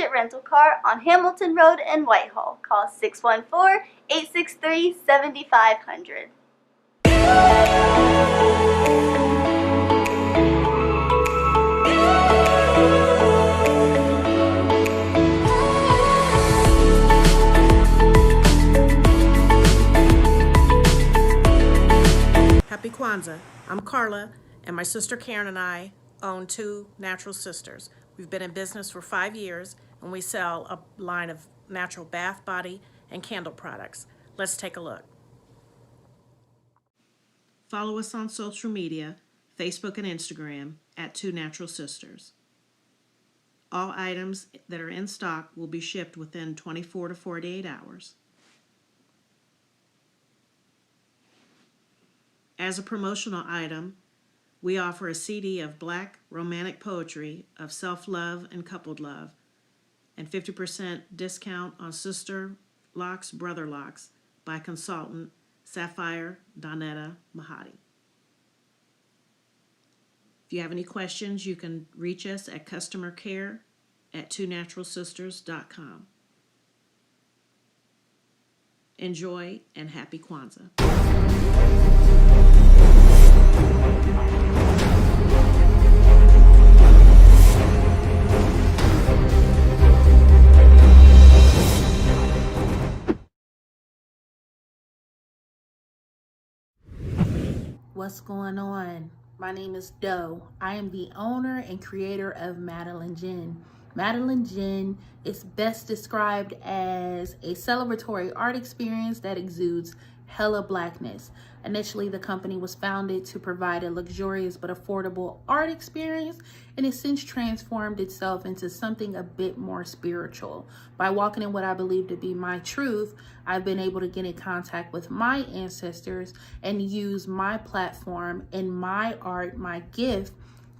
Budget Rental Car on Hamilton Road in Whitehall. Call 614-863-7500. Happy Kwanzaa. I'm Carla, and my sister Karen and I own Two Natural Sisters. We've been in business for 5 years, and we sell a line of natural bath, body, and candle products. Let's take a look. Follow us on social media, Facebook and Instagram, at Two Natural Sisters. All items that are in stock will be shipped within 24 to 48 hours. As a promotional item, we offer a CD of Black romantic poetry of self-love and coupled love, and 50% discount on Sister Locks, Brother Locks by consultant Sapphire Donetta Mahadi. If you have any questions, you can reach us at customercare@twonaturalsisters.com. Enjoy and happy Kwanzaa. What's going on? My name is Doe. I am the owner and creator of Madeline Gin. Madeline Gin is best described as a celebratory art experience that exudes hella blackness. Initially, the company was founded to provide a luxurious but affordable art experience, and it's since transformed itself into something a bit more spiritual. By walking in what I believe to be my truth, I've been able to get in contact with my ancestors and use my platform and my art, my gift,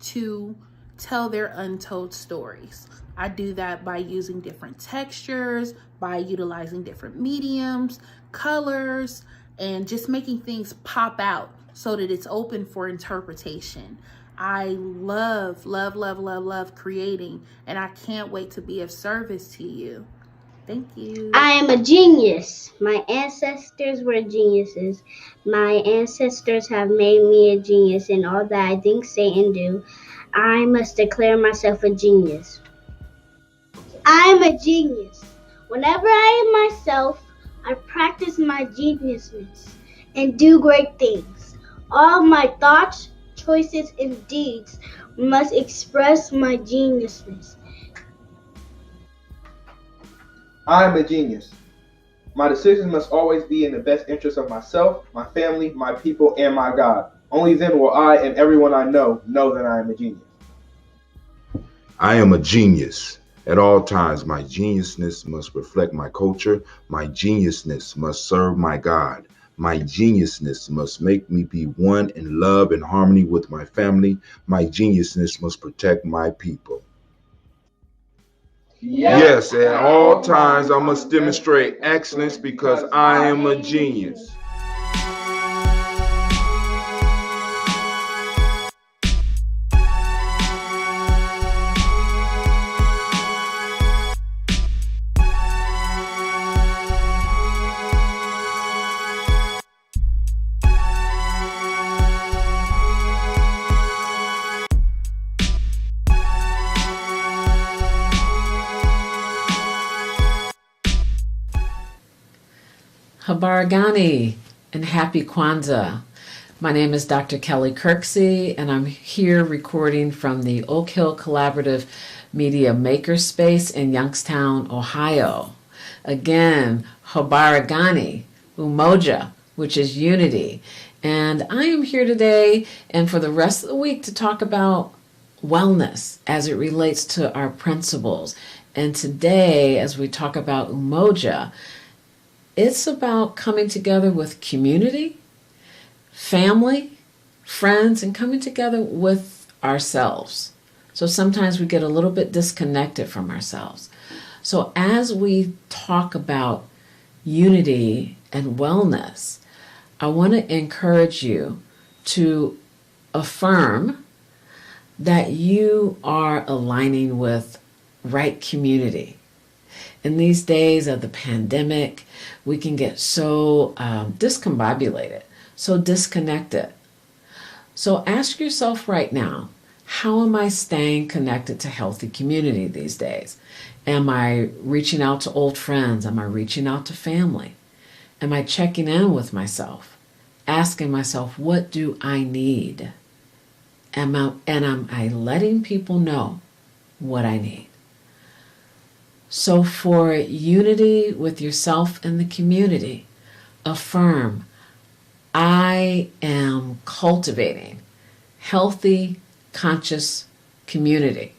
to tell their untold stories. I do that by using different textures, by utilizing different mediums, colors, and just making things pop out so that it's open for interpretation. I love creating, and I can't wait to be of service to you. Thank you. I am a genius. My ancestors were geniuses. My ancestors have made me a genius in all that I think, say, and do. I must declare myself a genius. I'm a genius. Whenever I am myself, I practice my geniusness and do great things. All my thoughts, choices, and deeds must express my geniusness. I am a genius. My decisions must always be in the best interest of myself, my family, my people, and my God. Only then will I and everyone I know that I am a genius. I am a genius. At all times, my geniusness must reflect my culture. My geniusness must serve my God. My geniusness must make me be one in love and harmony with my family. My geniusness must protect my people. Yes, at all times, I must demonstrate excellence because I am a genius. Habaragani and happy Kwanzaa. My name is Dr. Kelly Kirksey, and I'm here recording from the Oak Hill Collaborative Media Makerspace in Youngstown, Ohio. Again, Habaragani, Umoja, which is unity. And I am here today and for the rest of the week to talk about wellness as it relates to our principles. And today, as we talk about Umoja, it's about coming together with community, family, friends, and coming together with ourselves. So sometimes we get a little bit disconnected from ourselves. So as we talk about unity and wellness, I want to encourage you to affirm that you are aligning with right community. In these days of the pandemic, we can get so discombobulated, so disconnected. So ask yourself right now, how am I staying connected to healthy community these days? Am I reaching out to old friends? Am I reaching out to family? Am I checking in with myself? Asking myself, what do I need? Am I letting people know what I need? So for unity with yourself and the community, affirm, I am cultivating healthy, conscious community.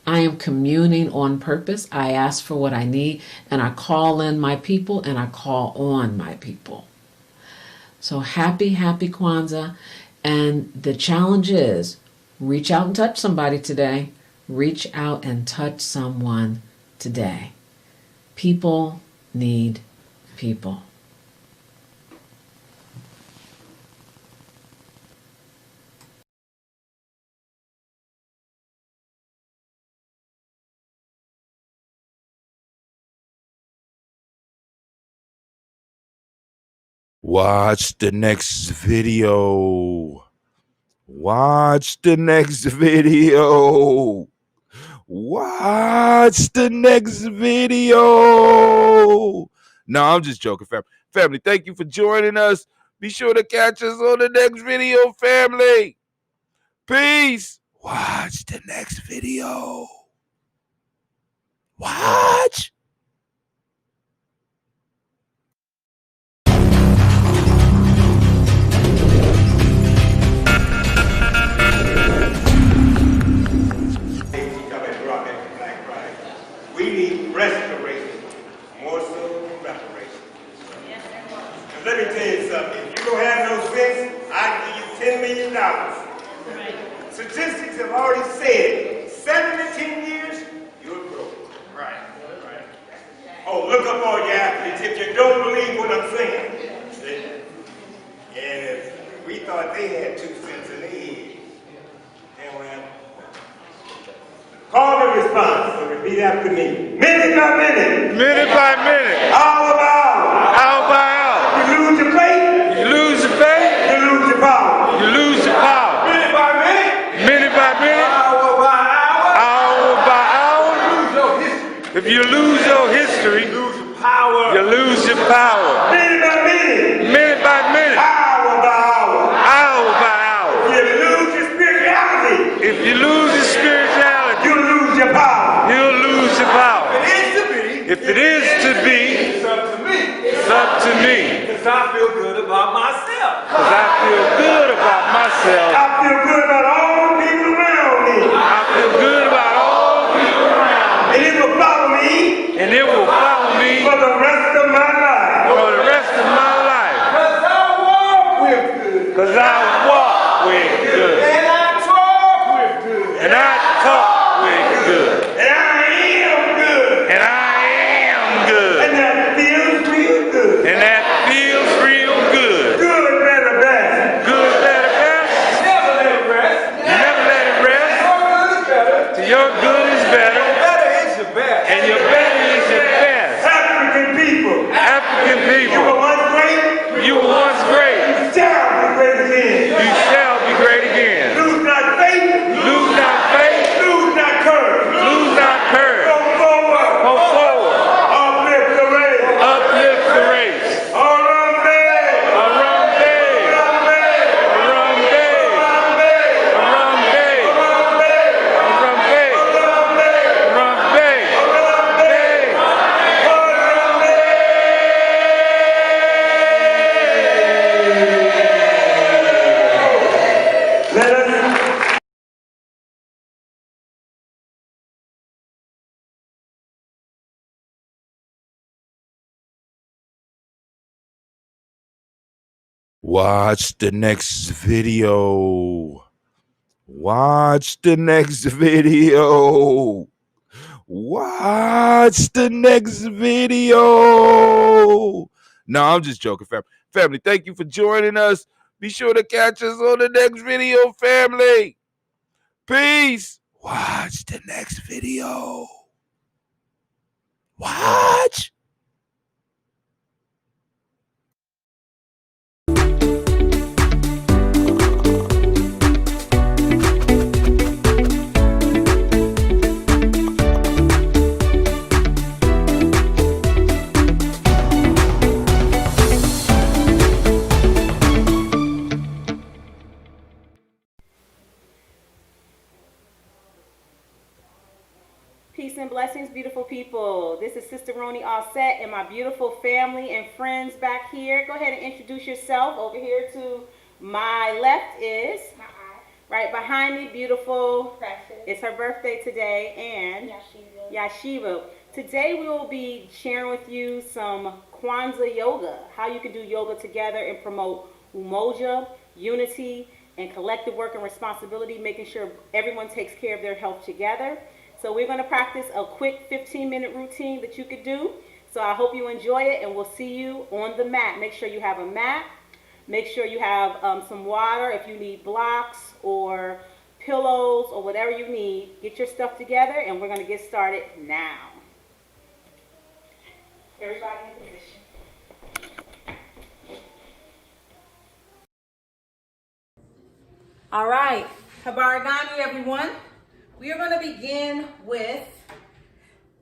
I am communing on purpose. I ask for what I need, and I call in my people, and I call on my people. So happy Kwanzaa. And the challenge is, reach out and touch somebody today. Reach out and touch someone today. People need people. Watch the next video. Watch the next video. Watch the next video. No, I'm just joking, family. Family, thank you for joining us. Be sure to catch us on the next video, family. Peace. Watch the next video. Watch. We need restoration, more so than reparation. And let me tell you something, if you don't have no sense, I can give you $10 million. Statistics have already said, 7 to 10 years, you're broke. Right. Oh, look up all your athletes if you don't believe what I'm saying. And if we thought they had 2 cents in the head, then well, call the response, so repeat after me. Minute by minute. Minute by minute. Hour by hour. Hour by hour. You lose your faith. You lose your faith. You lose your power. You lose your power. Minute by minute. Minute by minute. Hour by hour. Hour by hour. You lose your history. If you lose your history, You lose your power. you lose your power. Minute by minute. Minute by minute. Hour by hour. Hour by hour. You lose your spirituality. If you lose your spirituality, You lose your power. you'll lose your power. If it is to be, If it is to be, it's up to me. it's up to me. Because I feel good about myself. Because I feel good about myself. I feel good about all the people around me. I feel good about all people around me. And it will follow me And it will follow me for the rest of my life. for the rest of my life. Because I walk with good. Because I walk with good. And I talk with good. And I talk with good. And I am good. And I am good. And that feels real good. And that feels real good. Good, better, best. Good, better, best. Never let it rest. You never let it rest. Your good is better. Till your good is better. Better is your best. And your better is your best. African people. African You were people, once great. you were once great. You shall be great again. You shall be great again. Lose not faith. Lose not faith. Lose not courage. Lose not courage. Go forward. Go forward. Uplift the race. Uplift the race. Arambe. Arambe. Arambe. Arambe. Arambe. Arambe. Arambe. Arambe. Let us Watch the next video. Watch the next video. Watch the next video. No, I'm just joking, family. Family, thank you for joining us. Be sure to catch us on the next video, family. Peace. Watch the next video. Watch. people. This is Sister Roni Offset and my beautiful family and friends back here. Go ahead and introduce yourself. Over here to my left is, right behind me, beautiful Precious. It's her birthday today, and Yashiva. Today we will be sharing with you some Kwanzaa yoga, how you can do yoga together and promote Umoja, unity, and collective work and responsibility, making sure everyone takes care of their health together. So we're going to practice a quick 15-minute routine that you could do. So I hope you enjoy it, and we'll see you on the mat. Make sure you have a mat. Make sure you have some water if you need blocks or pillows or whatever you need. Get your stuff together, and we're going to get started now. Everybody in position. All right, Habarigani, everyone. We are going to begin with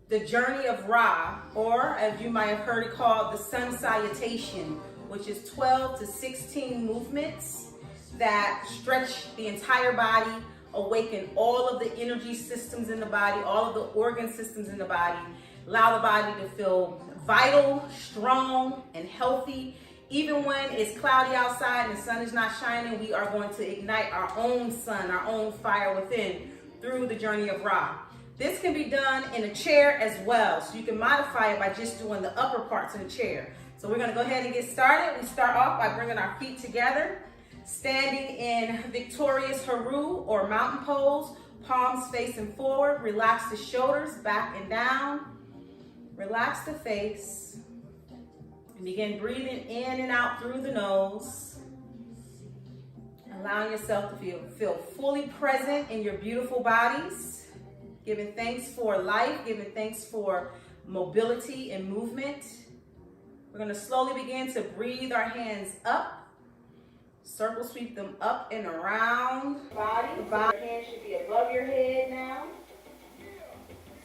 the journey of Ra, or as you might have heard it called, the sun salutation, which is 12 to 16 movements that stretch the entire body, awaken all of the energy systems in the body, all of the organ systems in the body, allow the body to feel vital, strong, and healthy. Even when it's cloudy outside and the sun is not shining, we are going to ignite our own sun, our own fire within through the journey of Ra. This can be done in a chair as well, so you can modify it by just doing the upper parts in the chair. So we're gonna go ahead and get started. We start off by bringing our feet together, standing in victorious Haru or mountain pose, palms facing forward. Relax the shoulders back and down. Relax the face. And begin breathing in and out through the nose. Allowing yourself to feel fully present in your beautiful bodies. Giving thanks for life, giving thanks for mobility and movement. We're going to slowly begin to breathe our hands up. Circle sweep them up and around the body. Your hands should be above your head now.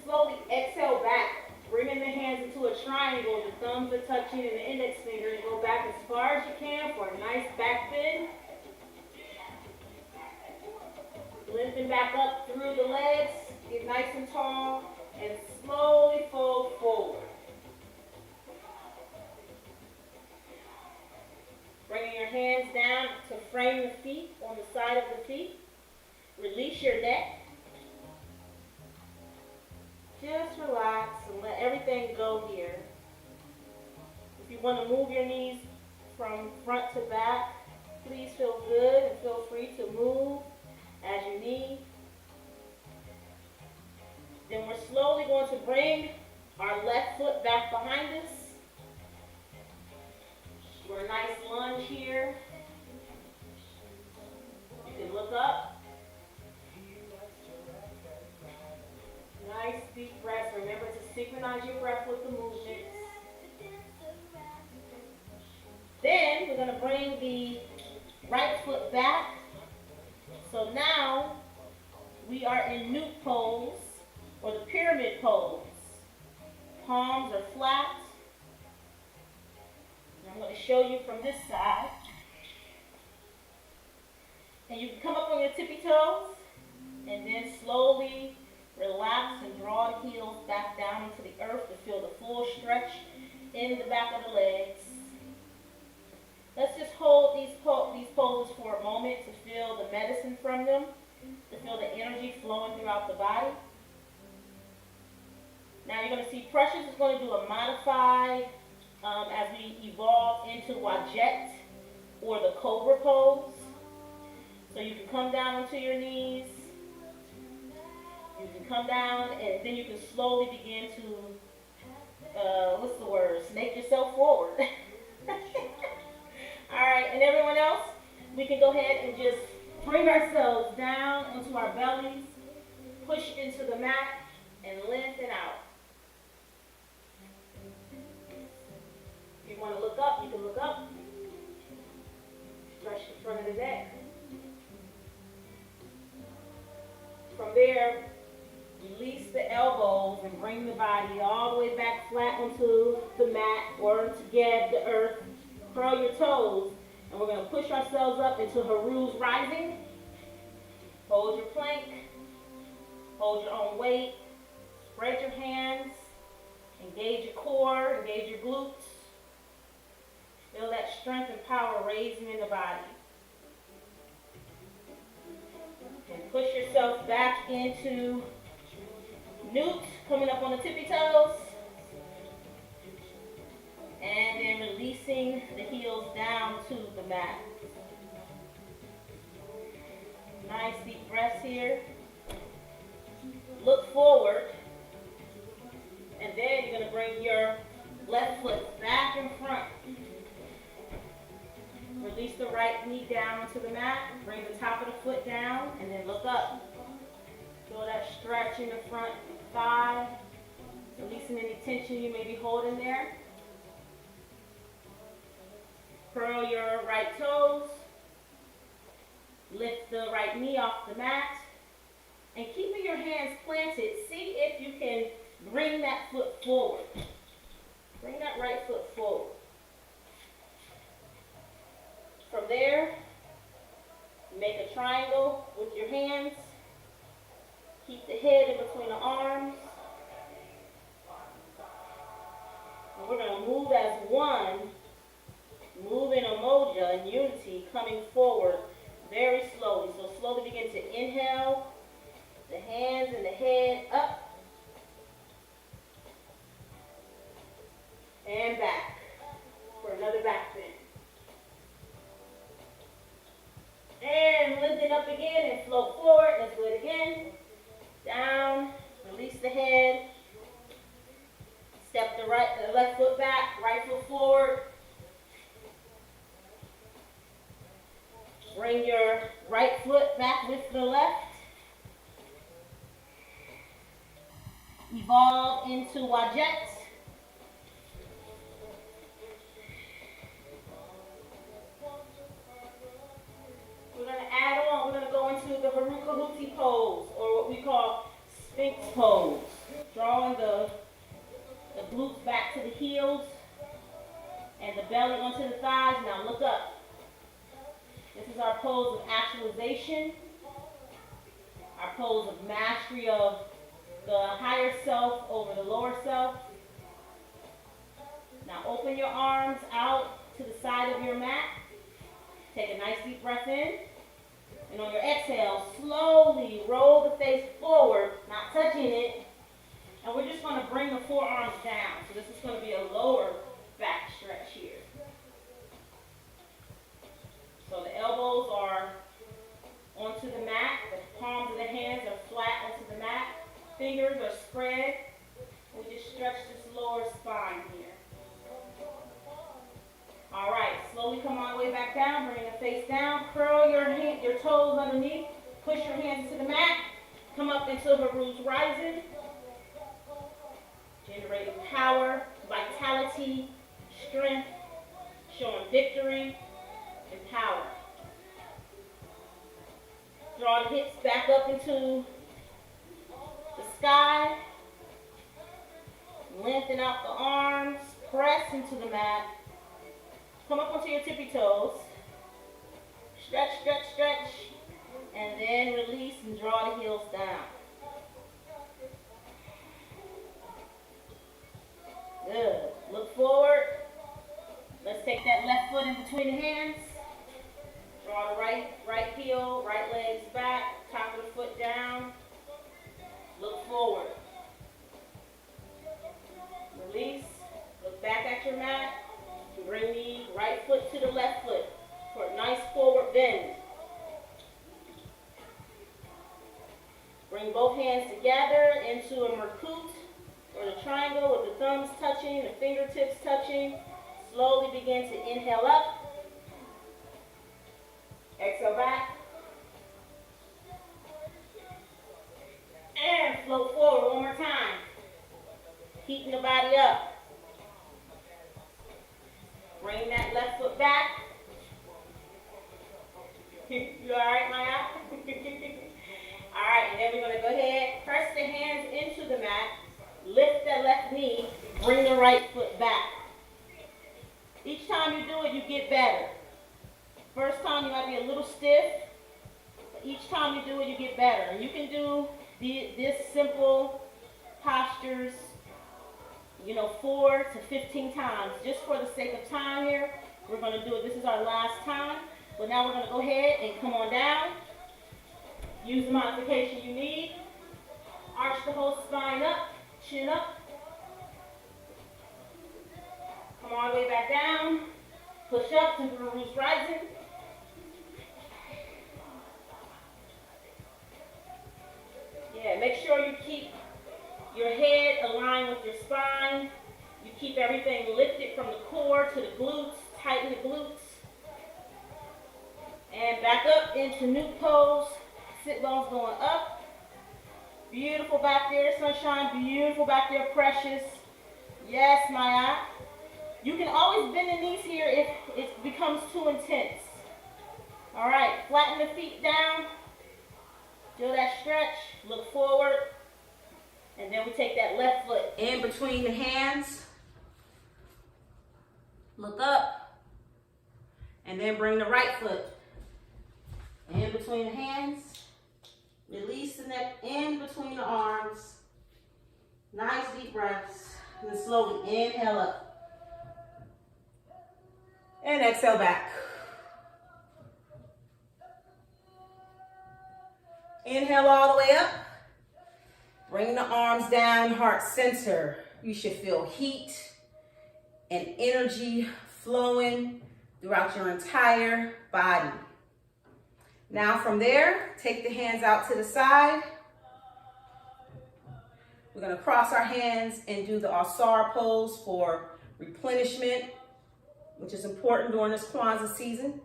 Slowly exhale back, bringing the hands into a triangle. The thumbs are touching and the index fingers. Go back as far as you can for a nice back bend. Lifting back up through the legs, get nice and tall, and slowly fold forward. Bringing your hands down to frame the feet on the side of the feet. Release your neck. Just relax and let everything go here. If you want to move your knees from front to back, please feel good and feel free to move as you need. Then we're slowly going to bring our left foot back behind us. We're a nice lunge here. You can look up. Nice deep breaths. Remember to synchronize your breath with the movements. Then we're going to bring the right foot back. So now we are in Newt pose or the pyramid pose. Palms are flat. And I'm going to show you from this side. And you can come up on your tippy toes and then slowly relax and draw the heels back down into the earth to feel the full stretch in the back of the legs. Let's just hold these poses for a moment to feel the medicine from them, to feel the energy flowing throughout the body. Now you're going to see Precious is going to do a modified as we evolve into Wajet or the Cobra pose. So you can come down onto your knees. You can come down and then you can slowly begin to, snake yourself forward. All right, and everyone else, we can go ahead and just bring ourselves down onto our bellies, push into the mat, and lengthen out. If you want to look up, you can look up. Stretch the front of the neck. From there, release the elbows and bring the body all the way back flat onto the mat or to gab the earth. Curl your toes, and we're going to push ourselves up into Haru's rising. Hold your plank. Hold your own weight. Spread your hands. engage your glutes. Feel that strength and power raising in the body. And push yourself back into newt, coming up on the tippy toes. And then releasing the heels down to the mat. Nice deep breaths here. Look forward. And then you're going to bring your left foot back in front. Release the right knee down onto the mat. Bring the top of the foot down and then look up. Feel that stretch in the front thigh. Releasing any tension you may be holding there. Curl your right toes. Lift the right knee off the mat. And keeping your hands planted, see if you can bring that foot forward. Bring that right foot forward. From there, make a triangle with your hands. Keep the head in between the arms. And we're going to move as one. Move in Umoja in unity, coming forward very slowly. So slowly begin to inhale. The hands and the head up. And back for another back bend. And lift it up again and float forward. Let's do it again. Down. Release the head. Step the left foot back. Right foot forward. Bring your right foot back with the left. Evolve into Wajette. We're going to add on, we're going to go into the Haruka pose, or what we call Sphinx pose. Drawing the glutes back to the heels and the belly onto the thighs. Now look up. This is our pose of actualization, our pose of mastery of the higher self over the lower self. Now open your arms out to the side of your mat. Take a nice deep breath in. And on your exhale, slowly roll the face forward, not touching it. And we're just going to bring the forearms down. So this is going to be a lower back stretch here. So the elbows are onto the mat. The palms of the hands are flat onto the mat. Fingers are spread. We just stretch this lower spine here. All right, slowly come all the way back down. Bring the face down. Curl your toes underneath. Push your hands to the mat. Come up into Haru's Rising. Generating power, vitality, strength, showing victory and power. Draw the hips back up into the sky. Lengthen out the arms. Press into the mat. Come up onto your tippy toes. Stretch, stretch, stretch. And then release and draw the heels down. Good. Look forward. Let's take that left foot in between the hands. Draw the right heel, right legs back, top of the foot down. Look forward. Release. Look back at your mat. Bring the right foot to the left foot for a nice forward bend. Bring both hands together into a Merkut, or the triangle with the thumbs touching, the fingertips touching. Slowly begin to inhale up. Exhale back. And float forward one more time. Heating the body up. Bring that left foot back. You all right, Maya? All right, and then we're going to go ahead, press the hands into the mat, lift that left knee, bring the right foot back. Each time you do it, you get better. First time you might be a little stiff, but each time you do it, you get better. And you can do this simple postures 4 to 15 times. Just for the sake of time here, we're going to do it. This is our last time. But now we're going to go ahead and come on down. Use the modification you need. Arch the whole spine up, chin up. Come all the way back down. Push up to the roots rising. Yeah, make sure you keep your head aligned with your spine. You keep everything lifted from the core to the glutes. Tighten the glutes. And back up into new pose. Sit bones going up. Beautiful back there, sunshine. Beautiful back there, precious. Yes, Maya. You can always bend the knees here if it becomes too intense. All right, flatten the feet down. Do that stretch. Look forward. And then we take that left foot in between the hands. Look up. And then bring the right foot in between the hands. Release the neck in between the arms. Nice deep breaths. And then slowly inhale up. And exhale back. Inhale all the way up. Bring the arms down, heart center. You should feel heat and energy flowing throughout your entire body. Now from there, take the hands out to the side. We're going to cross our hands and do the Asar pose for replenishment, which is important during this Kwanzaa season,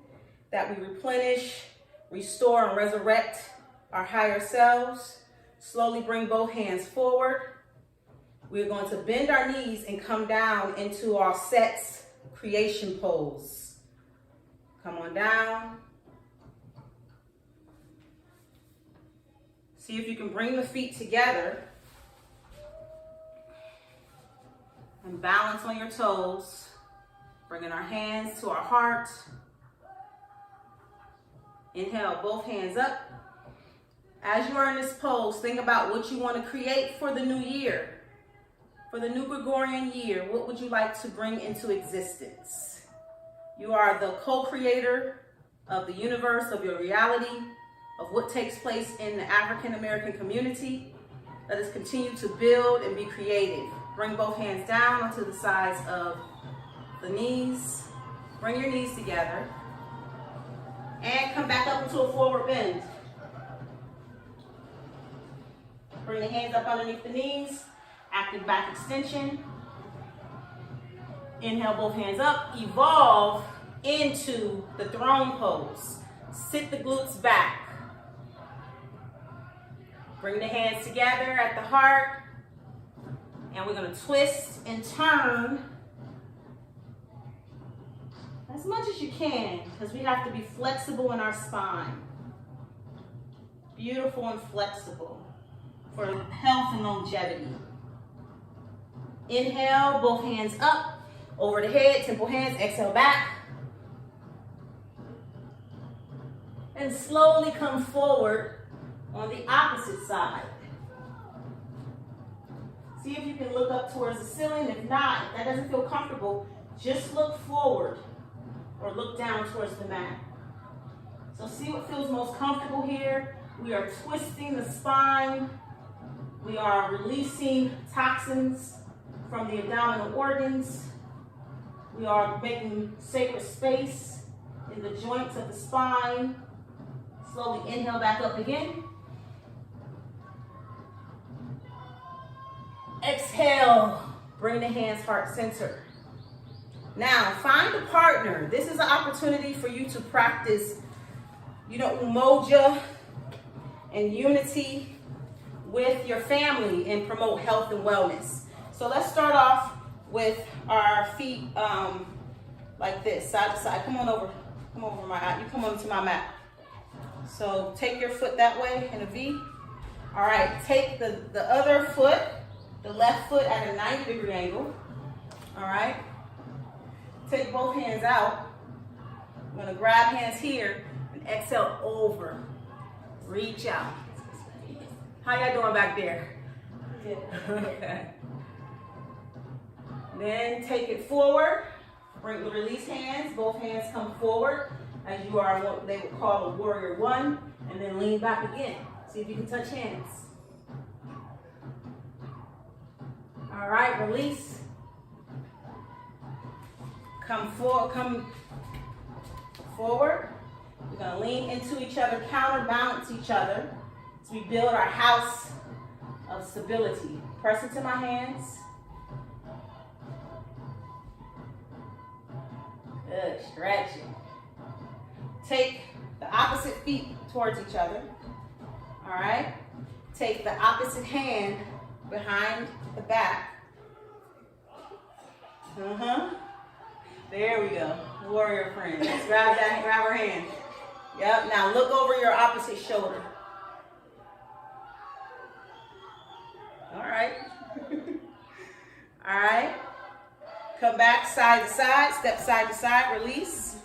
that we replenish, restore, and resurrect our higher selves. Slowly bring both hands forward. We're going to bend our knees and come down into our sets creation pose. Come on down. See if you can bring the feet together and balance on your toes. Bringing our hands to our heart. Inhale, both hands up. As you are in this pose, think about what you want to create for the new year. For the new Gregorian year, what would you like to bring into existence? You are the co-creator of the universe, of your reality, of what takes place in the African American community. Let us continue to build and be creative. Bring both hands down onto the sides of the knees. Bring your knees together. And come back up into a forward bend. Bring the hands up underneath the knees. Active back extension. Inhale, both hands up. Evolve into the throne pose. Sit the glutes back. Bring the hands together at the heart. And we're going to twist and turn as much as you can, because we have to be flexible in our spine. Beautiful and flexible for health and longevity. Inhale, both hands up, over the head, temple hands, exhale back. And slowly come forward on the opposite side. See if you can look up towards the ceiling. If not, if that doesn't feel comfortable, just look forward or look down towards the mat. So see what feels most comfortable here. We are twisting the spine. We are releasing toxins from the abdominal organs. We are making sacred space in the joints of the spine. Slowly inhale back up again. Exhale, bring the hands heart center. Now, find a partner. This is an opportunity for you to practice, Umoja and unity with your family and promote health and wellness. So let's start off with our feet like this, side to side. Come over you come over to my mat. So take your foot that way in a V. All right, take the other foot, the left foot at a 90-degree angle. All right. Take both hands out. I'm going to grab hands here and exhale over. Reach out. How y'all doing back there? Good. Okay. Then take it forward. Bring the release hands. Both hands come forward as you are what they would call a warrior one. And then lean back again. See if you can touch hands. All right, release. Come forward. We're gonna lean into each other, counterbalance each other as we build our house of stability. Press into my hands. Good, stretching. Take the opposite feet towards each other. All right. Take the opposite hand behind the back. There we go. Warrior friend. Let's grab her hand. Yep. Now look over your opposite shoulder. All right. All right. Come back side to side. Step side to side. Release.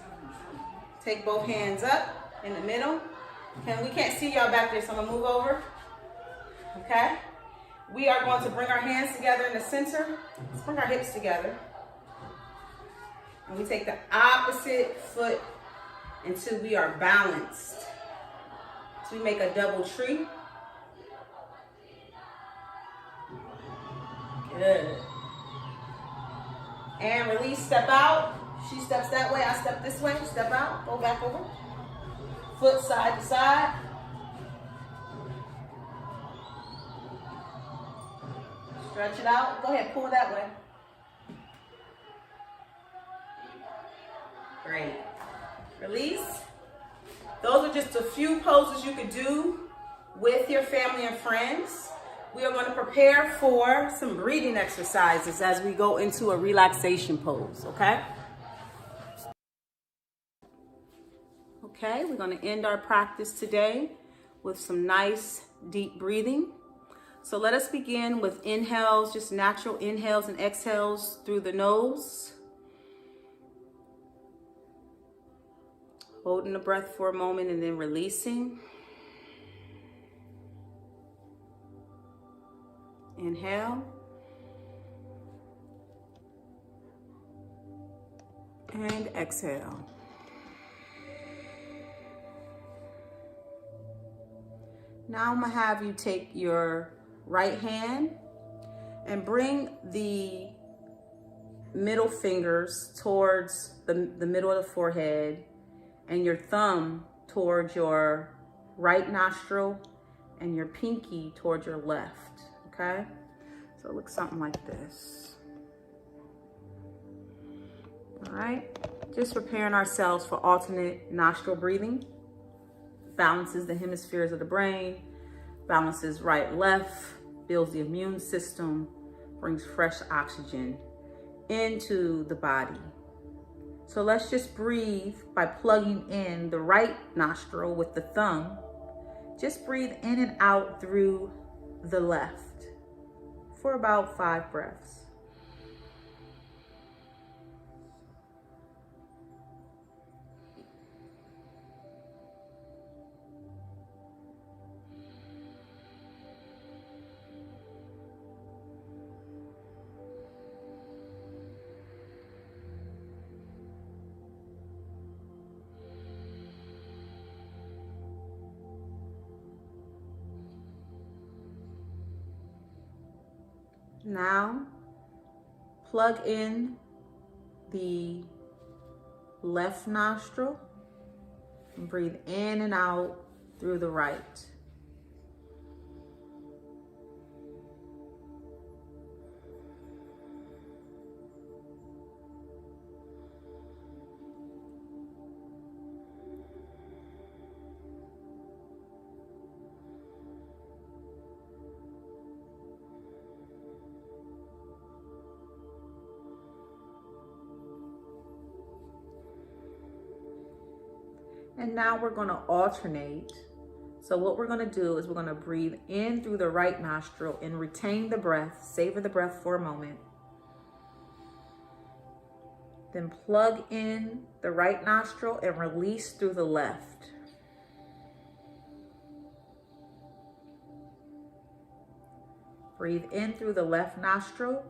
Take both hands up in the middle. We can't see y'all back there, so I'm gonna move over. Okay. We are going to bring our hands together in the center. Let's bring our hips together. And we take the opposite foot until we are balanced. So we make a double tree. Good. And release, step out. She steps that way, I step this way. Step out, go back over. Foot side to side. Stretch it out. Go ahead, pull that way. Great. Release. Those are just a few poses you could do with your family and friends. We are going to prepare for some breathing exercises as we go into a relaxation pose, okay? Okay, we're going to end our practice today with some nice deep breathing. So let us begin with inhales, just natural inhales and exhales through the nose. Holding the breath for a moment and then releasing. Inhale. And exhale. Now I'm going to have you take your right hand and bring the middle fingers towards the middle of the forehead and your thumb towards your right nostril and your pinky towards your left, okay? So it looks something like this. All right, just preparing ourselves for alternate nostril breathing. Balances the hemispheres of the brain, balances right, left, builds the immune system, brings fresh oxygen into the body. So let's just breathe by plugging in the right nostril with the thumb. Just breathe in and out through the left for about 5 breaths. Now, plug in the left nostril and breathe in and out through the right. And now we're going to alternate. So what we're going to do is we're going to breathe in through the right nostril and retain the breath. Savor the breath for a moment. Then plug in the right nostril and release through the left. Breathe in through the left nostril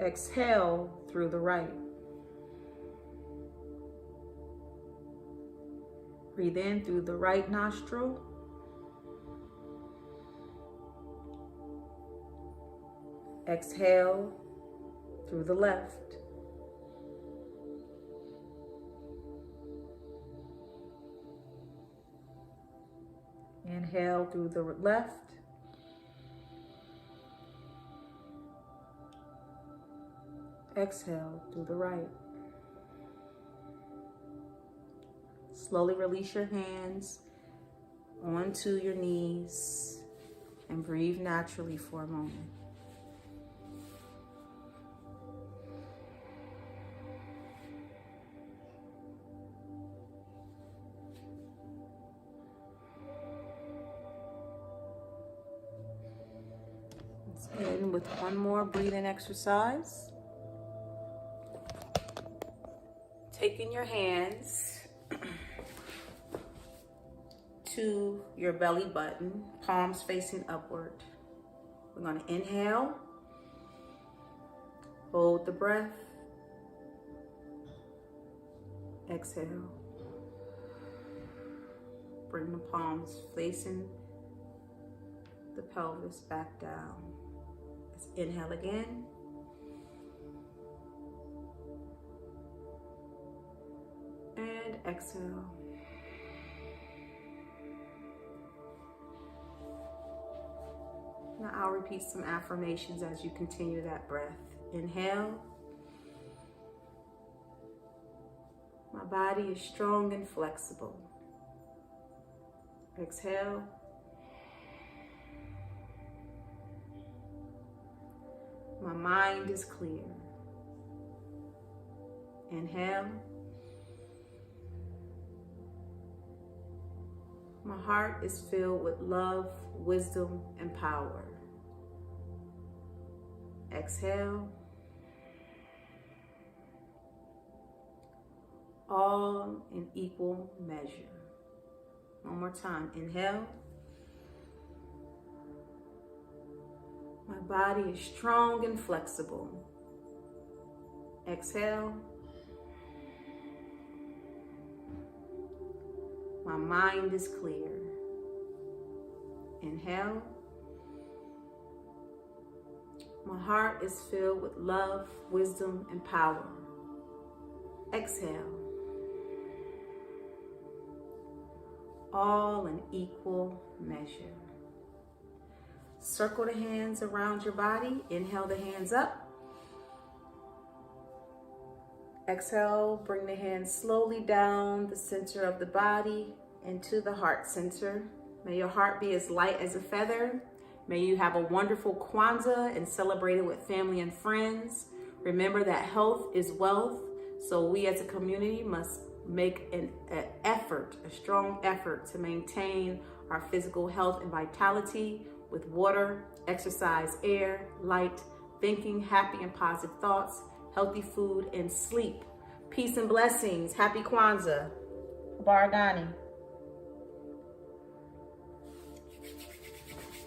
Exhale through the right. Breathe in through the right nostril. Exhale through the left. Inhale through the left. Exhale through the right. Slowly release your hands onto your knees and breathe naturally for a moment. Let's end with one more breathing exercise. Taking your hands to your belly button, palms facing upward. We're going to inhale, hold the breath, exhale. Bring the palms facing the pelvis back down. Let's inhale again. And exhale. Now I'll repeat some affirmations as you continue that breath. Inhale. My body is strong and flexible. Exhale. My mind is clear. Inhale. My heart is filled with love, wisdom, and power. Exhale. All in equal measure. One more time. Inhale. My body is strong and flexible. Exhale. My mind is clear. Inhale. My heart is filled with love, wisdom, and power. Exhale. All in equal measure. Circle the hands around your body. Inhale the hands up. Exhale, bring the hands slowly down the center of the body into the heart center. May your heart be as light as a feather. May you have a wonderful Kwanzaa and celebrate it with family and friends. Remember that health is wealth, so we as a community must make an effort, a strong effort to maintain our physical health and vitality with water, exercise, air, light, thinking, happy and positive thoughts, healthy food, and sleep. Peace and blessings. Happy Kwanzaa. Baragani.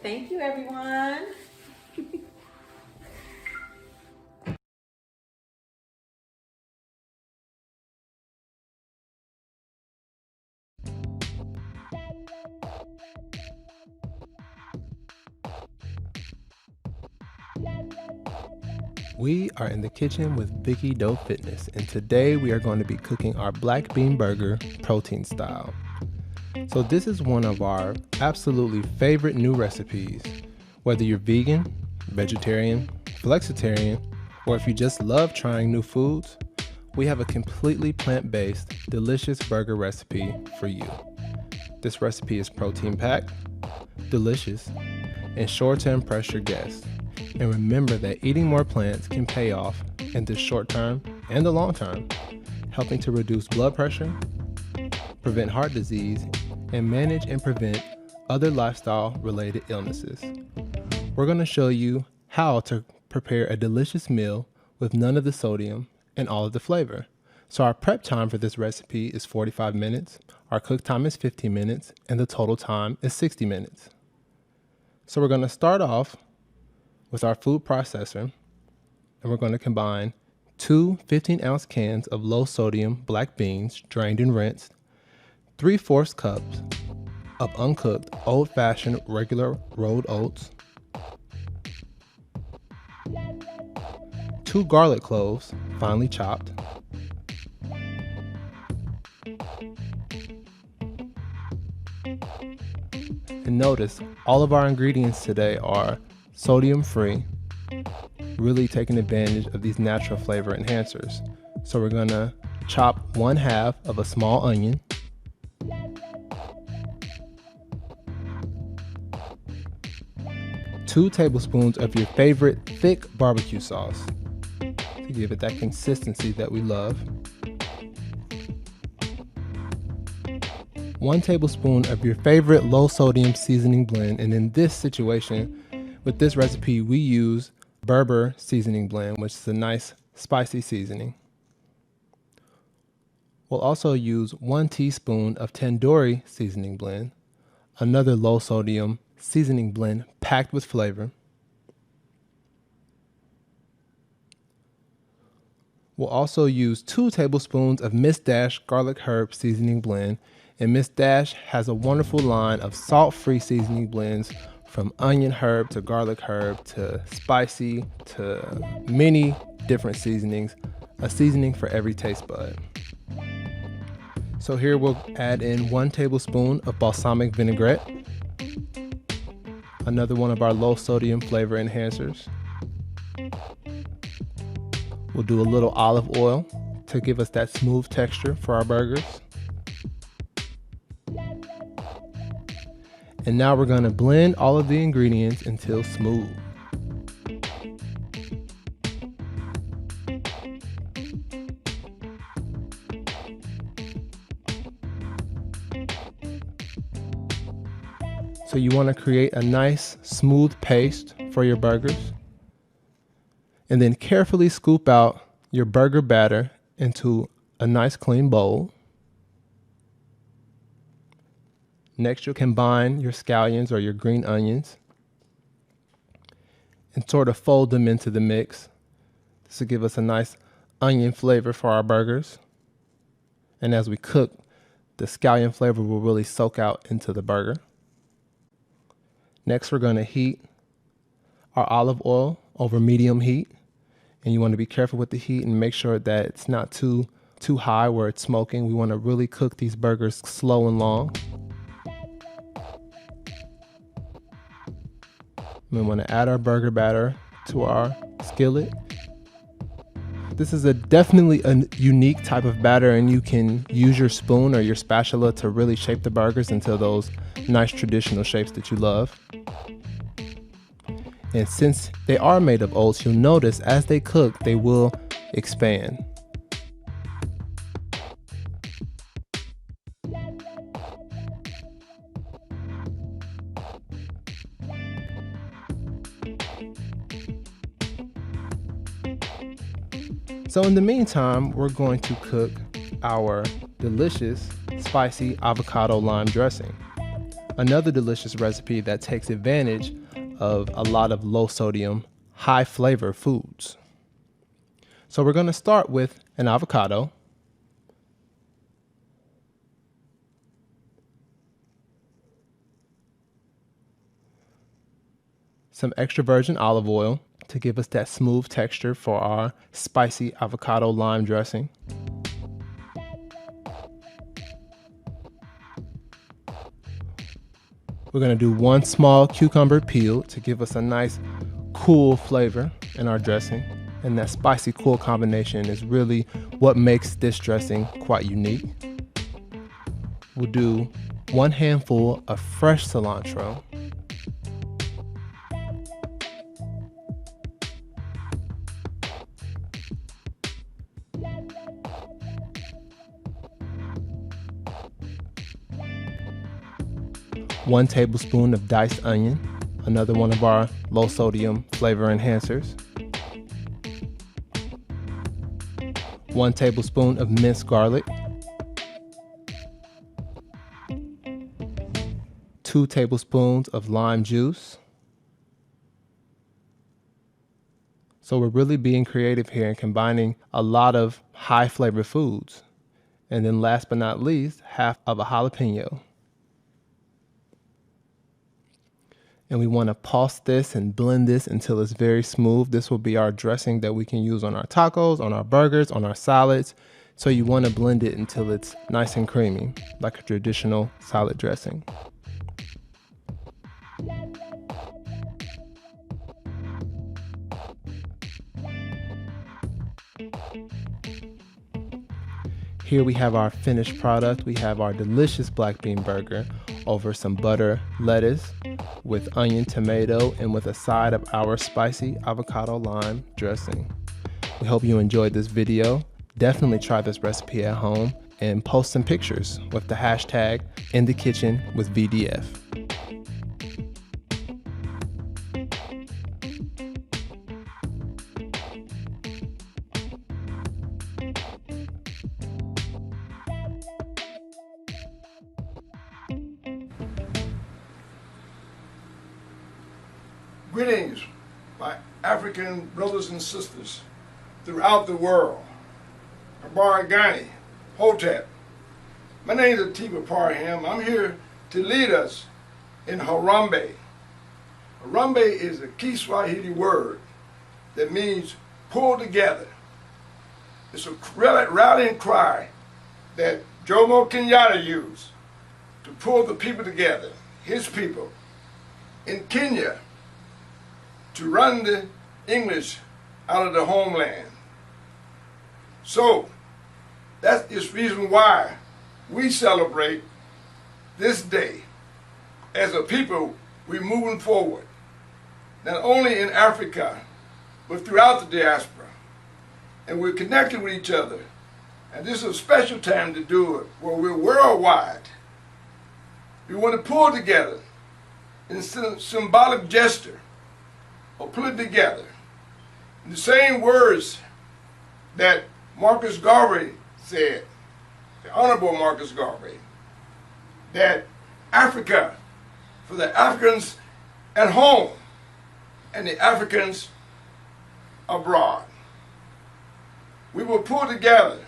Thank you, everyone. We are in the kitchen with Vicky Dough Fitness, and today we are going to be cooking our black bean burger protein style. So this is one of our absolutely favorite new recipes. Whether you're vegan, vegetarian, flexitarian, or if you just love trying new foods, we have a completely plant-based, delicious burger recipe for you. This recipe is protein-packed, delicious, and sure to impress your guests. And remember that eating more plants can pay off in the short term and the long term, helping to reduce blood pressure, prevent heart disease, and manage and prevent other lifestyle-related illnesses. We're going to show you how to prepare a delicious meal with none of the sodium and all of the flavor. So our prep time for this recipe is 45 minutes, our cook time is 15 minutes, and the total time is 60 minutes. So we're going to start off with our food processor. and we're going to combine 2 15-ounce cans of low-sodium black beans, drained and rinsed, 3/4 cups of uncooked old-fashioned regular rolled oats, 2 garlic cloves, finely chopped, and notice all of our ingredients today are sodium-free, really taking advantage of these natural flavor enhancers. So we're gonna chop 1/2 of a small onion, two tablespoons of your favorite thick barbecue sauce to give it that consistency that we love, 1 tablespoon of your favorite low sodium seasoning blend, and in this situation, with this recipe, we use Berber seasoning blend, which is a nice spicy seasoning. We'll also use 1 teaspoon of tandoori seasoning blend, another low sodium seasoning blend packed with flavor. We'll also use 2 tablespoons of Miss Dash garlic herb seasoning blend, and Miss Dash has a wonderful line of salt-free seasoning blends from onion herb to garlic herb to spicy to many different seasonings, a seasoning for every taste bud. So here we'll add in 1 tablespoon of balsamic vinaigrette, another one of our low sodium flavor enhancers. We'll do a little olive oil to give us that smooth texture for our burgers. And now we're gonna blend all of the ingredients until smooth. So you wanna create a nice smooth paste for your burgers, and then carefully scoop out your burger batter into a nice clean bowl. Next, you'll combine your scallions or your green onions and sort of fold them into the mix. This will give us a nice onion flavor for our burgers. And as we cook, the scallion flavor will really soak out into the burger. Next, we're going to heat our olive oil over medium heat. And you want to be careful with the heat and make sure that it's not too high where it's smoking. We want to really cook these burgers slow and long. We want to add our burger batter to our skillet. This is definitely a unique type of batter, and you can use your spoon or your spatula to really shape the burgers into those nice traditional shapes that you love. And since they are made of oats, you'll notice as they cook, they will expand. So in the meantime, we're going to cook our delicious spicy avocado lime dressing. Another delicious recipe that takes advantage of a lot of low sodium, high flavor foods. So we're going to start with an avocado, some extra virgin olive oil to give us that smooth texture for our spicy avocado lime dressing. We're going to do 1 small cucumber peel to give us a nice cool flavor in our dressing. And that spicy cool combination is really what makes this dressing quite unique. We'll do 1 handful of fresh cilantro. One tablespoon of diced onion, another one of our low sodium flavor enhancers. 1 tablespoon of minced garlic. 2 tablespoons of lime juice. So we're really being creative here and combining a lot of high flavor foods. And then last but not least, half of a jalapeno. And we want to pulse this and blend this until it's very smooth. This will be our dressing that we can use on our tacos, on our burgers, on our salads. So you want to blend it until it's nice and creamy, like a traditional salad dressing. Here we have our finished product. We have our delicious black bean burger over some butter, lettuce with onion, tomato, and with a side of our spicy avocado lime dressing. We hope you enjoyed this video. Definitely try this recipe at home and post some pictures with the hashtag in the kitchen with VDF. Greetings, my African brothers and sisters throughout the world. Baragani, Hotep. My name is Atiba Parham. I'm here to lead us in Harambe. Harambe is a Kiswahili word that means pull together. It's a rallying cry that Jomo Kenyatta used to pull the people together, his people, in Kenya, to run the English out of the homeland. So that is the reason why we celebrate this day. As a people, we're moving forward, not only in Africa, but throughout the diaspora. And we're connected with each other. And this is a special time to do it, where we're worldwide. We want to pull together in a symbolic gesture, or put it together. In the same words that Marcus Garvey said, the Honorable Marcus Garvey, that Africa, for the Africans at home and the Africans abroad. We will pull together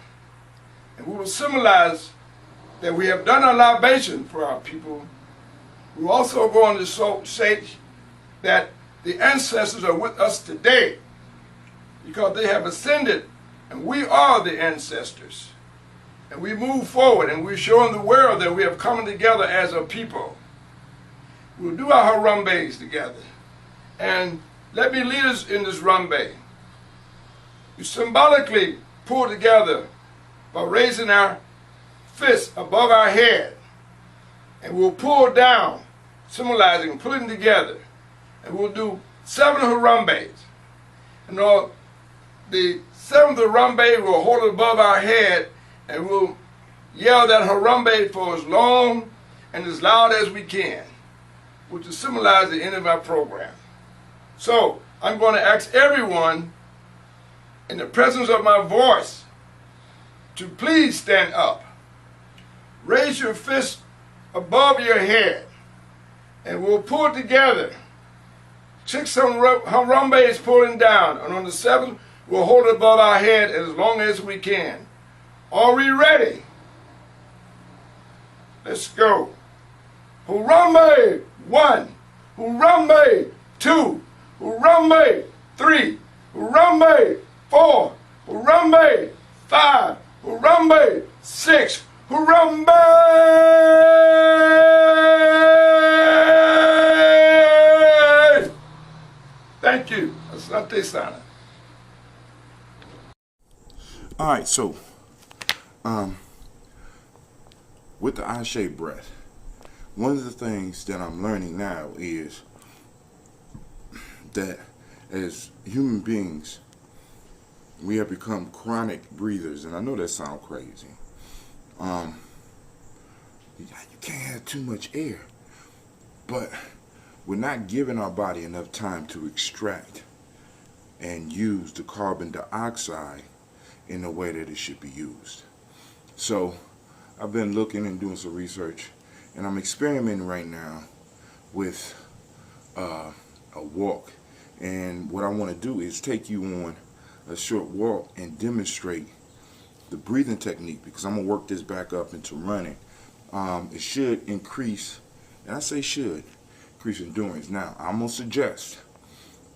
and we will symbolize that we have done our libation for our people. We're also going to say that the ancestors are with us today because they have ascended and we are the ancestors. And we move forward and we're showing the world that we have come together as a people. We'll do our Harambes together. And let me lead us in this Rambe. We symbolically pull together by raising our fists above our head. And we'll pull down, symbolizing pulling together. And we'll do 7 Harambes. And on the 7th Harambe, we'll hold it above our head and we'll yell that Harambe for as long and as loud as we can, which will symbolize the end of our program. So I'm going to ask everyone in the presence of my voice to please stand up. Raise your fist above your head and we'll pull together. 6 Harambes pulling down, and on the 7th we'll hold it above our head as long as we can. Are we ready? Let's go. Harambe 1, Harambe 2, Harambe 3, Harambe 4, Harambe 5, Harambe 6, Harambe! Thank you. Asante sana. All right, so with the Ashe breath, one of the things that I'm learning now is that as human beings, we have become chronic breathers, and I know that sounds crazy. You can't have too much air, but we're not giving our body enough time to extract and use the carbon dioxide in the way that it should be used. So I've been looking and doing some research, and I'm experimenting right now with a walk And what I want to do is take you on a short walk and demonstrate the breathing technique, because I'm going to work this back up into running. It should increase, and I say should, increase endurance. Now, I'm going to suggest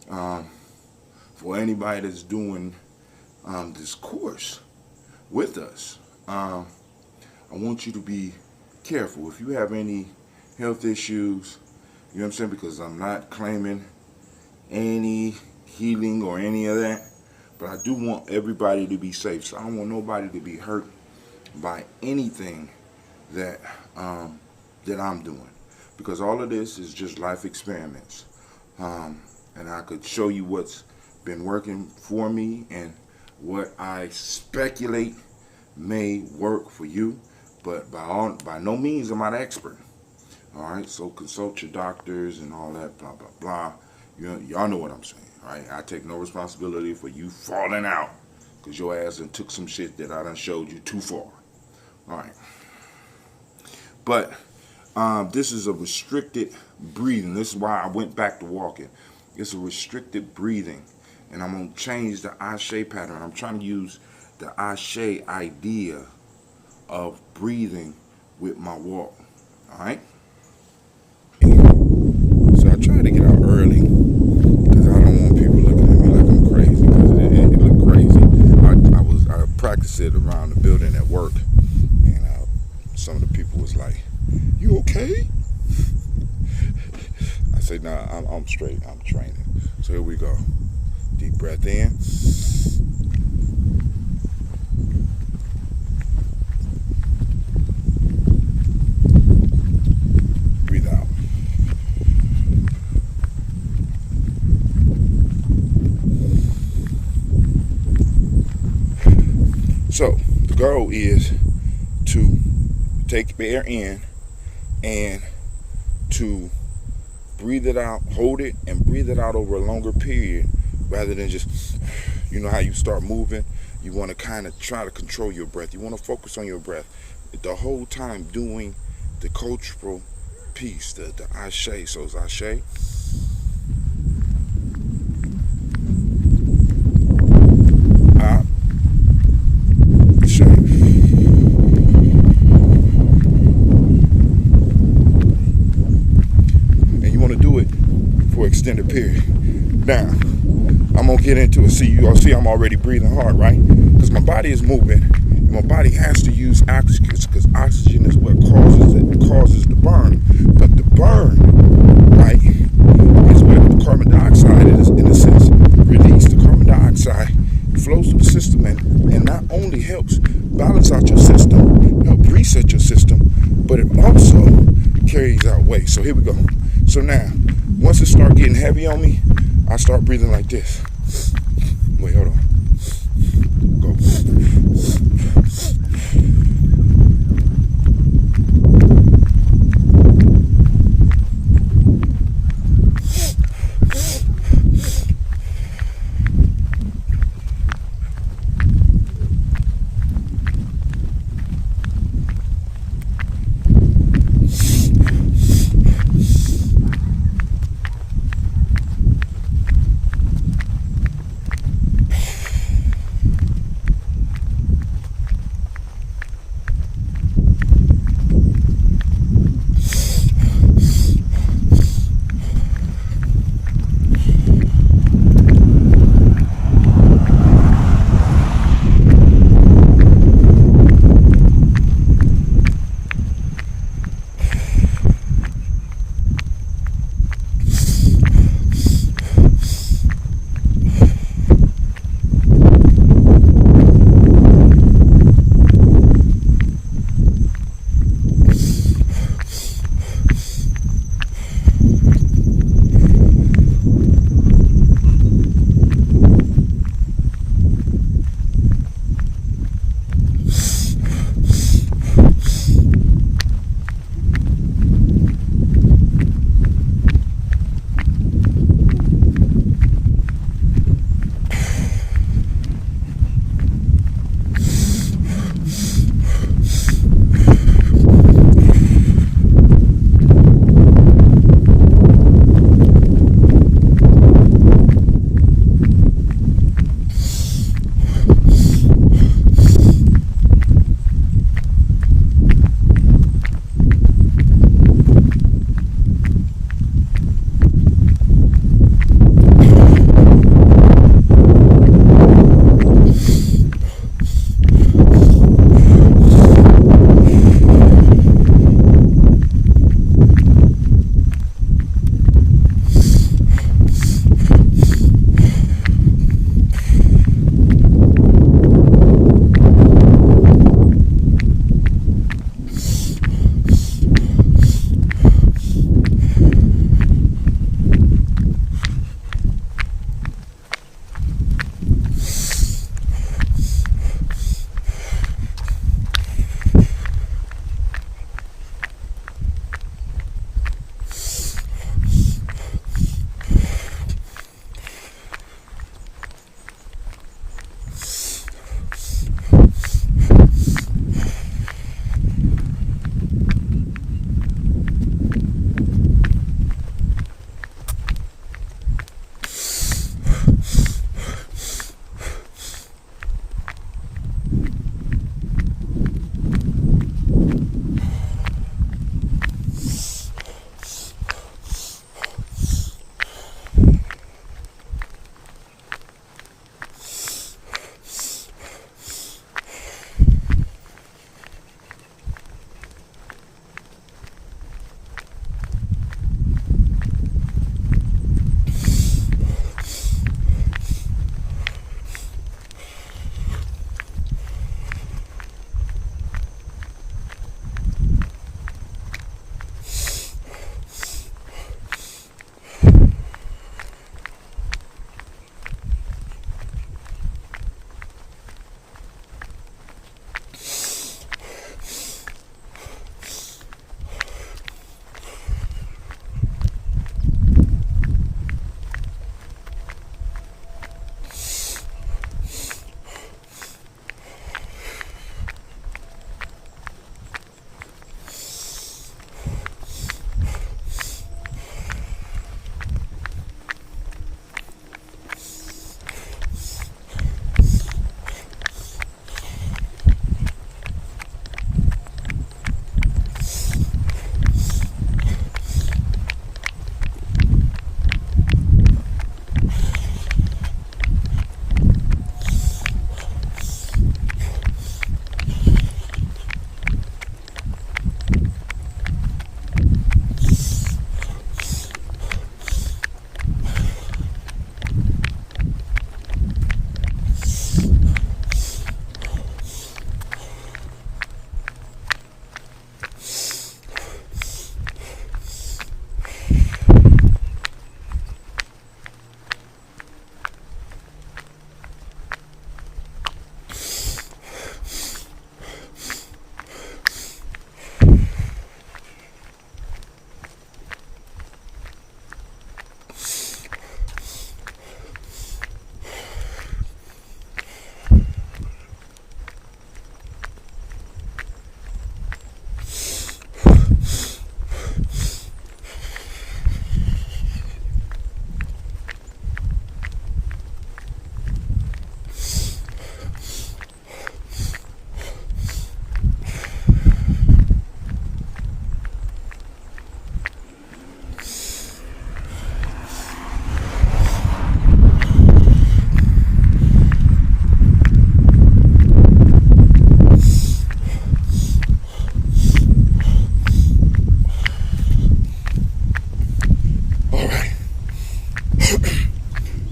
for anybody that's doing this course with us, I want you to be careful. If you have any health issues, you know what I'm saying, because I'm not claiming any healing or any of that, but I do want everybody to be safe. So I don't want nobody to be hurt by anything that that I'm doing, because all of this is just life experiments, and I could show you what's been working for me and what I speculate may work for you, but by no means am I the expert. All right, so consult your doctors and all that, blah blah blah. Y'all know what I'm saying, right? I take no responsibility for you falling out because your ass done took some shit that I done showed you too far. All right, but this is a restricted breathing. This is why I went back to walking. It's a restricted breathing, and I'm gonna change the Ashe pattern. I'm trying to use the Ashe idea of breathing with my walk. All right. So I tried to get out early because I don't want people looking at me like I'm crazy, because it looked crazy. I practiced it around the building at work, and some of the people was like, "You okay?" I said, "Nah, I'm straight. I'm training." So here we go. Deep breath in. Breathe out. So the goal is to take air in and to breathe it out, hold it, and breathe it out over a longer period, rather than just, you know how you start moving, you want to kind of try to control your breath. You want to focus on your breath the whole time doing the cultural piece, the Ashe. So it's Ashe. Extended period. Now, I'm gonna get into it. See, you see I'm already breathing hard, right? Because my body is moving. And my body has to use oxygen, because oxygen is what causes the burn. But the burn, right, is where the carbon dioxide is, in a sense, released. The carbon dioxide flows through the system and not only helps balance out your system, help reset your system, but it also carries out weight. So here we go. So now, once it starts getting heavy on me, I start breathing like this. Wait, hold on. Go.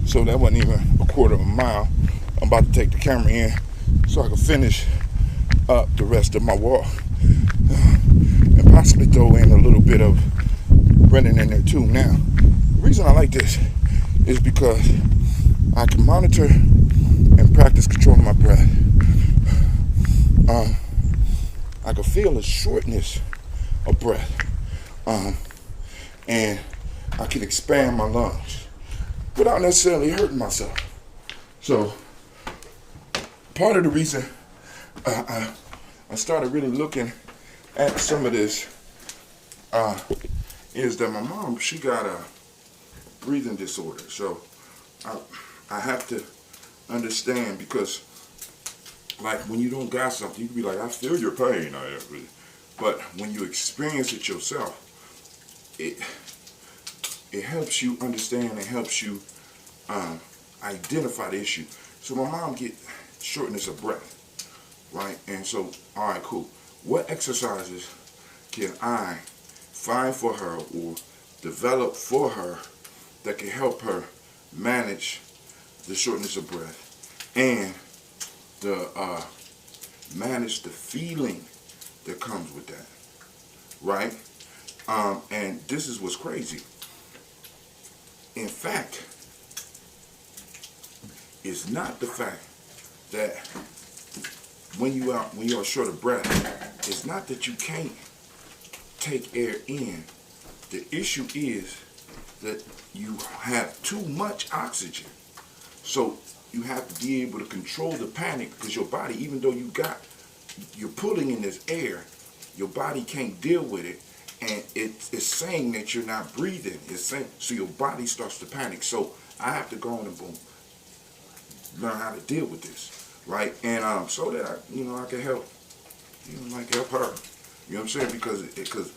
So that wasn't even a quarter of a mile. I'm about to take the camera in so I can finish up the rest of my walk and possibly throw in a little bit of running in there too. Now, the reason I like this is because I can monitor and practice controlling my breath. I can feel a shortness of breath, and I can expand my lungs without necessarily hurting myself. So part of the reason I started really looking at some of this is that my mom, she got a breathing disorder. So I have to understand, because like when you don't got something, you can be like, I feel your pain. But when you experience it yourself, it helps you understand and helps you identify the issue. So my mom get shortness of breath, right? And so, all right, cool. What exercises can I find for her or develop for her that can help her manage the shortness of breath and manage the feeling that comes with that, right? And this is what's crazy. In fact, it's not the fact that when you are short of breath, it's not that you can't take air in. The issue is that you have too much oxygen. So you have to be able to control the panic, because your body, even though you're pulling in this air, your body can't deal with it, and it's saying that you're not breathing. It's saying, so your body starts to panic. So I have to go on and boom, learn how to deal with this, right? And so that I can help, help her. You know what I'm saying? Because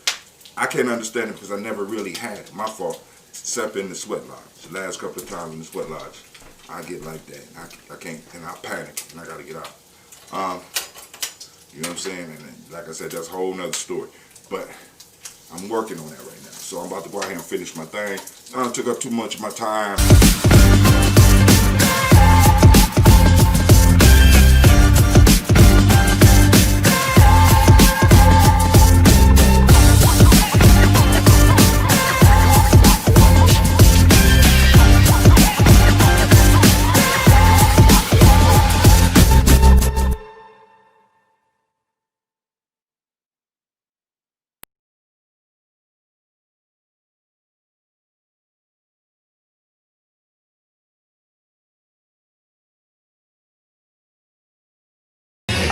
I can't understand it, because I never really had it. My fault, except in the sweat lodge. The last couple of times in the sweat lodge, I get like that. I can't, and I panic, and I gotta get out. You know what I'm saying? And like I said, that's a whole nother story. But I'm working on that right now. So I'm about to go out here and finish my thing. I took up too much of my time.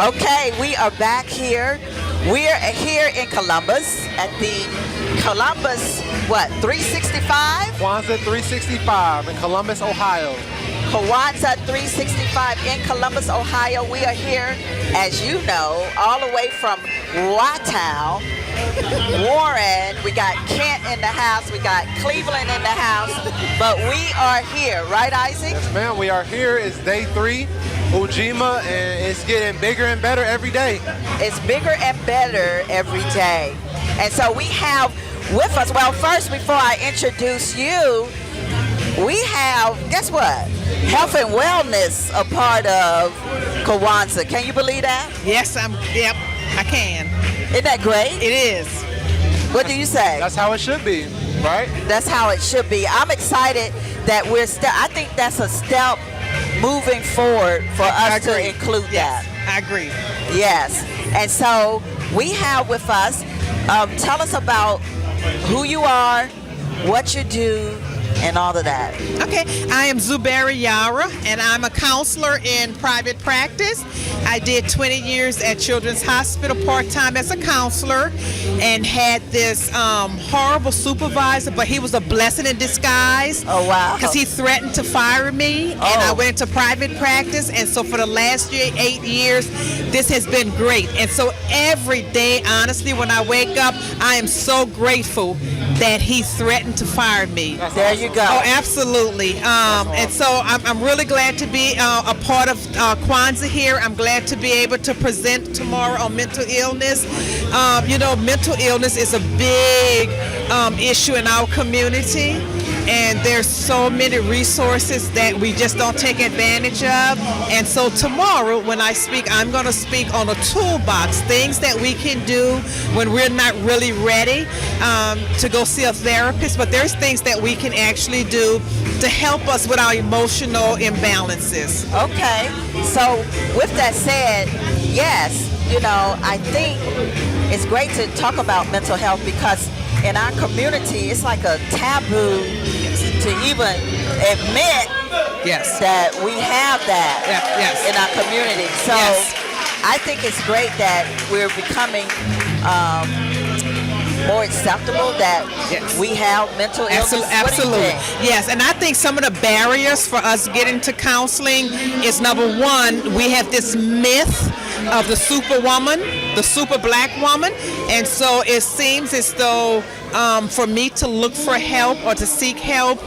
Okay, we are back here. We're here in Columbus at the Columbus, 365? Kwanzaa 365 in Columbus, Ohio. Kwanzaa 365 in Columbus, Ohio. We are here, as you know, all the way from Watow, Warren. We got Kent in the house. We got Cleveland in the house. But we are here, right, Isaac? Yes, ma'am. We are here. It's day 3. Ujima, and it's getting bigger and better every day. It's bigger and better every day. And so we have with us, well, first, before I introduce you, we have, guess what? Health and wellness, a part of Kwanzaa. Can you believe that? Yes, I can. Isn't that great? It is. What do you say? That's how it should be, right? That's how it should be. I'm excited that I think that's a step moving forward for us to include that. I agree. Yes. And so we have with us, tell us about who you are, what you do, and all of that. Okay, I am Zubaira Yara, and I'm a counselor in private practice. I did 20 years at Children's Hospital part-time as a counselor, and had this horrible supervisor, but he was a blessing in disguise. Oh, wow. Because he threatened to fire me, and I went into private practice, and so for the last 8 years, this has been great. And so every day, honestly, when I wake up, I am so grateful that he threatened to fire me. There you go. Oh, absolutely. And so I'm really glad to be a part of Kwanzaa here. I'm glad to be able to present tomorrow on mental illness. Mental illness is a big issue in our community. and there's so many resources that we just don't take advantage of. And so tomorrow when I speak, I'm going to speak on a toolbox, things that we can do when we're not really ready to go see a therapist, but there's things that we can actually do to help us with our emotional imbalances. Okay, so with that said, yes, I think it's great to talk about mental health because in our community, it's like a taboo to even admit that we have that in our community. So I think it's great that we're becoming more acceptable that we have mental illness. Absolutely. Yes, and I think some of the barriers for us getting to counseling is, number one, we have this myth of the superwoman, the super black woman, and so it seems as though for me to look for help or to seek help,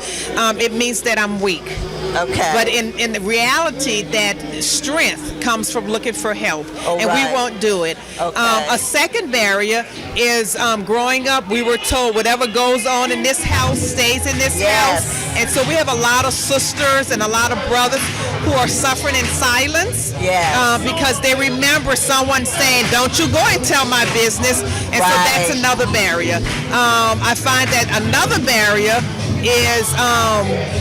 it means that I'm weak. Okay. But in reality, that strength comes from looking for help, and we won't do it. Okay. A second barrier is growing up, we were told whatever goes on in this house stays in this house. And so we have a lot of sisters and a lot of brothers who are suffering in silence because they remember someone saying, don't you go and tell my business. And so that's another barrier. I find that another barrier is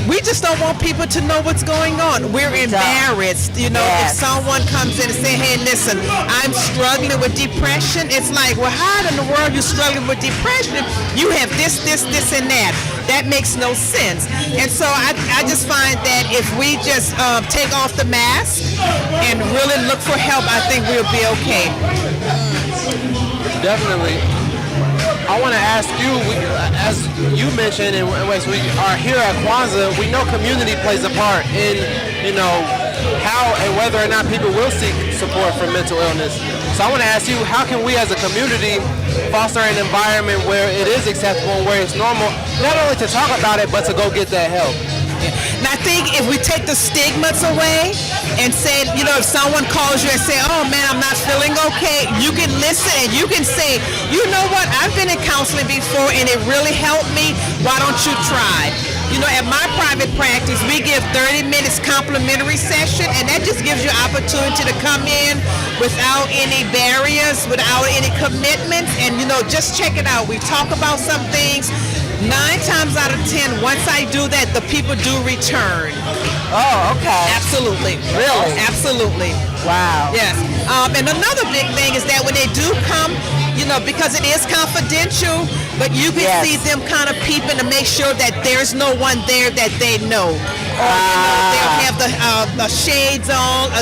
we just don't want people to know what's going on. We're embarrassed, if someone comes in and say, hey, listen, I'm struggling with depression. It's like, well, how in the world are you struggling with depression? You have this, and that. That makes no sense. And so I just find that if we just take off the mask and really look for help, I think we'll be okay. Definitely. I want to ask you, as you mentioned, and as we are here at Kwanzaa, we know community plays a part in, how and whether or not people will seek support for mental illness. So I want to ask you, how can we as a community foster an environment where it is acceptable, where it's normal, not only to talk about it, but to go get that help? And I think if we take the stigmas away and say, if someone calls you and say, oh man, I'm not feeling okay, you can listen and you can say, you know what, I've been in counseling before and it really helped me, why don't you try? At my private practice, we give 30 minutes complimentary session, and that just gives you opportunity to come in without any barriers, without any commitments, and just check it out. We talk about some things. 9 times out of 10, once I do that, the people do return. Oh, okay. Absolutely. Really? Absolutely. Wow. Yes. And another big thing is that when they do come, because it is confidential, but you can see them kind of peeping to make sure that there's no one there that they know. Or, they'll have the shades on,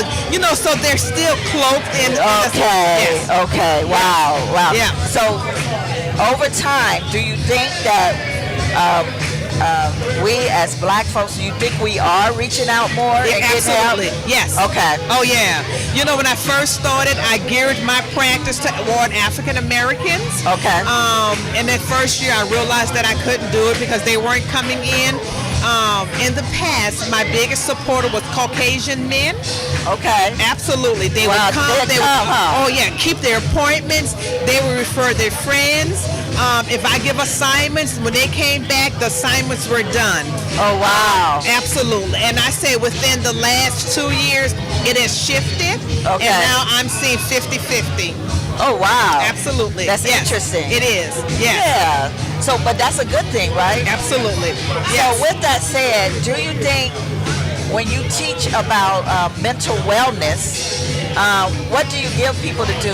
so they're still cloaked in. Okay. Wow. Yeah. So, over time, do you think that we as black folks, do you think we are reaching out more? Absolutely. Yes. Okay. Oh yeah. When I first started, I geared my practice toward African Americans. Okay. And that first year I realized that I couldn't do it because they weren't coming in. In the past, my biggest supporter was Caucasian men. Okay. Absolutely. They would come. Oh yeah, keep their appointments. They would refer their friends. If I give assignments, when they came back, the assignments were done. Oh, wow. Absolutely. And I say within the last 2 years, it has shifted. Okay. And now I'm seeing 50-50. Oh, wow. Absolutely. That's interesting. It is. Yes. Yeah. So, but that's a good thing, right? Absolutely. Yes. So with that said, do you think when you teach about mental wellness, what do you give people to do?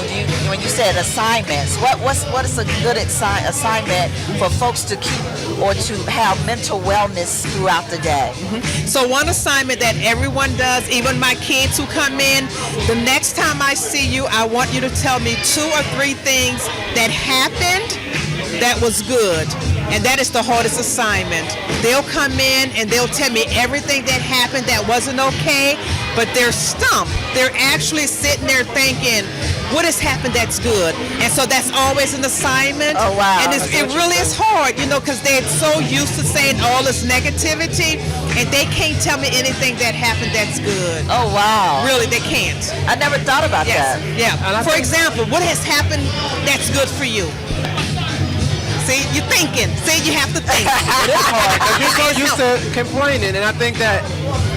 When you said assignments, what is a good assignment for folks to keep or to have mental wellness throughout the day? So one assignment that everyone does, even my kids who come in, the next time I see you, I want you to tell me 2 or 3 things that happened that was good. And that is the hardest assignment. They'll come in and they'll tell me everything that happened that wasn't okay, but they're stumped. They're actually sitting there thinking, what has happened that's good? And so that's always an assignment. Oh, wow. And it really is hard, because they're so used to saying all this negativity, and they can't tell me anything that happened that's good. Oh, wow. Really, they can't. I never thought about that. Yeah. For example, what has happened that's good for you? See, you're thinking. See, you have to think. It is hard because you're so used to complaining, and I think that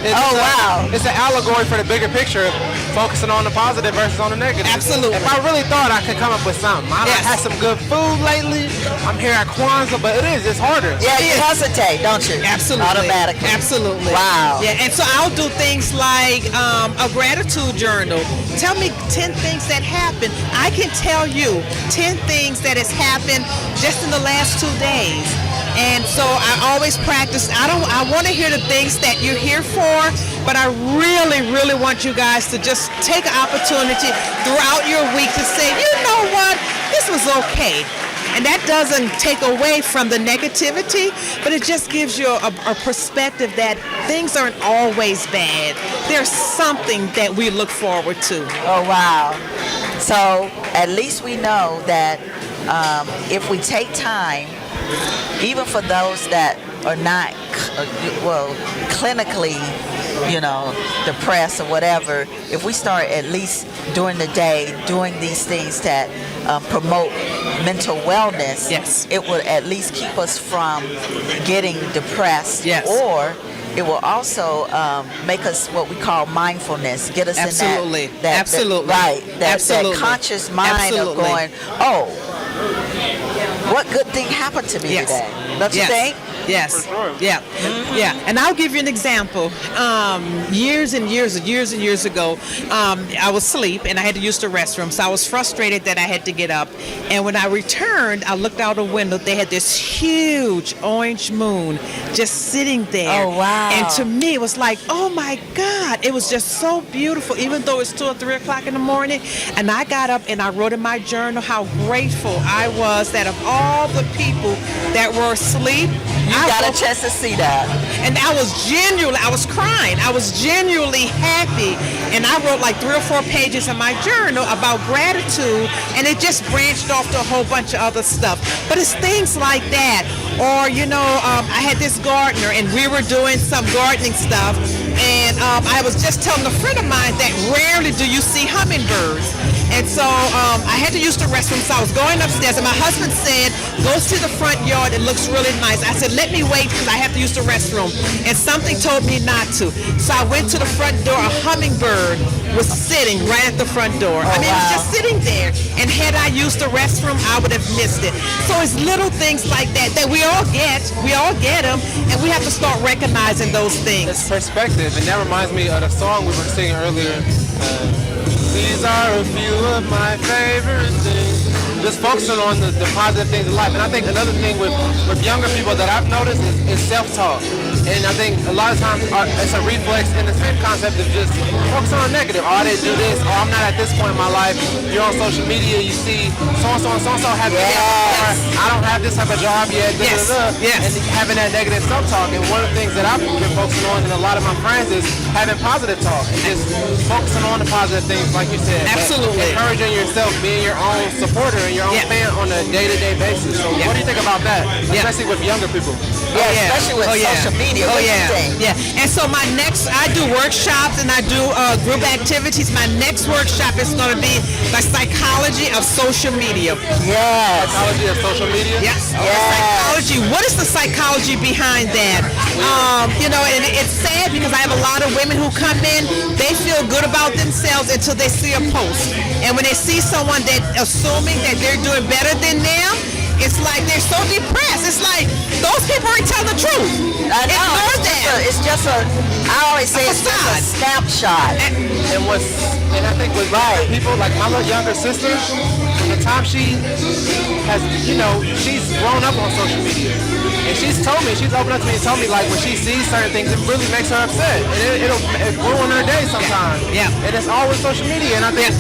it's an allegory for the bigger picture, focusing on the positive versus on the negative. Absolutely. If I really thought I could come up with something, I had some good food lately. I'm here at Kwanzaa, but it's harder. Yeah, you hesitate, don't you? Absolutely. Automatically. Absolutely. Wow. Yeah, and so I'll do things like a gratitude journal. Tell me 10 things that happened. I can tell you 10 things that has happened just in the last 2 days. And so I always practice. I want to hear the things that you're here for, but I really, really want you guys to just take an opportunity throughout your week to say, you know what, this was okay. And that doesn't take away from the negativity, but it just gives you a perspective that things aren't always bad. There's something that we look forward to. Oh, wow. So at least we know that if we take time, even for those that are not, clinically, depressed or whatever, if we start at least during the day doing these things that promote mental wellness, it will at least keep us from getting depressed. Or it will also make us what we call mindfulness, get us Absolutely. in that Absolutely. that conscious mind of going, what good thing happened to me today? Don't you think? Yes. Yeah. Yeah. And I'll give you an example. Years and years ago, I was asleep and I had to use the restroom. So I was frustrated that I had to get up. And when I returned, I looked out a window. They had this huge orange moon just sitting there. Oh, wow. And to me, it was like, oh my God, it was just so beautiful, even though it's 2 or 3 o'clock in the morning. And I got up and I wrote in my journal how grateful I was that of all the people that were asleep, I got a chance to see that. And I was crying. I was genuinely happy. And I wrote like 3 or 4 pages in my journal about gratitude, and it just branched off to a whole bunch of other stuff. But it's things like that. Or, I had this gardener, and we were doing some gardening stuff, and I was just telling a friend of mine that rarely do you see hummingbirds. And so I had to use the restroom, so I was going upstairs, and my husband said, go to the front yard, it looks really nice. I said, let me wait because I have to use the restroom. And something told me not to. So I went to the front door, a hummingbird was sitting right at the front door. It was just sitting there. And had I used the restroom, I would have missed it. So it's little things like that we all get. We all get them, and we have to start recognizing those things. It's perspective, and that reminds me of the song we were singing earlier. These are a few of my favorite things. Just focusing on the positive things in life. And I think another thing with younger people that I've noticed is self-talk. And I think a lot of times it's a reflex in the same concept of just focus on the negative. Oh, I didn't do this. Oh, I'm not at this point in my life. You're on social media, you see so-and-so and so-and-so have this. I don't have this type of job yet. And having that negative self-talk. And one of the things that I've been focusing on and a lot of my friends is having positive talk. And just focusing on the positive things, like you said. Absolutely. Encouraging yourself, being your own supporter and your own fan on a day-to-day basis. So what do you think about that? Especially with younger people. Especially with social media. And so I do workshops and I do group activities. My next workshop is going to be the psychology of social media. Yes. Psychology of social media? Yes. Psychology. What is the psychology behind that? And it's sad because I have a lot of women who come in, they feel good about themselves until they see a post. And when they see someone that assuming that they're doing better than them, it's like they're so depressed. It's like those people aren't telling the truth. I know. It's just I always say it's just a snapshot. And I think with people, like my little younger sister, from the time she has, she's grown up on social media. And she's opened up to me and told me, like, when she sees certain things, it really makes her upset. And it'll ruin her day sometimes. And it's always social media. And I think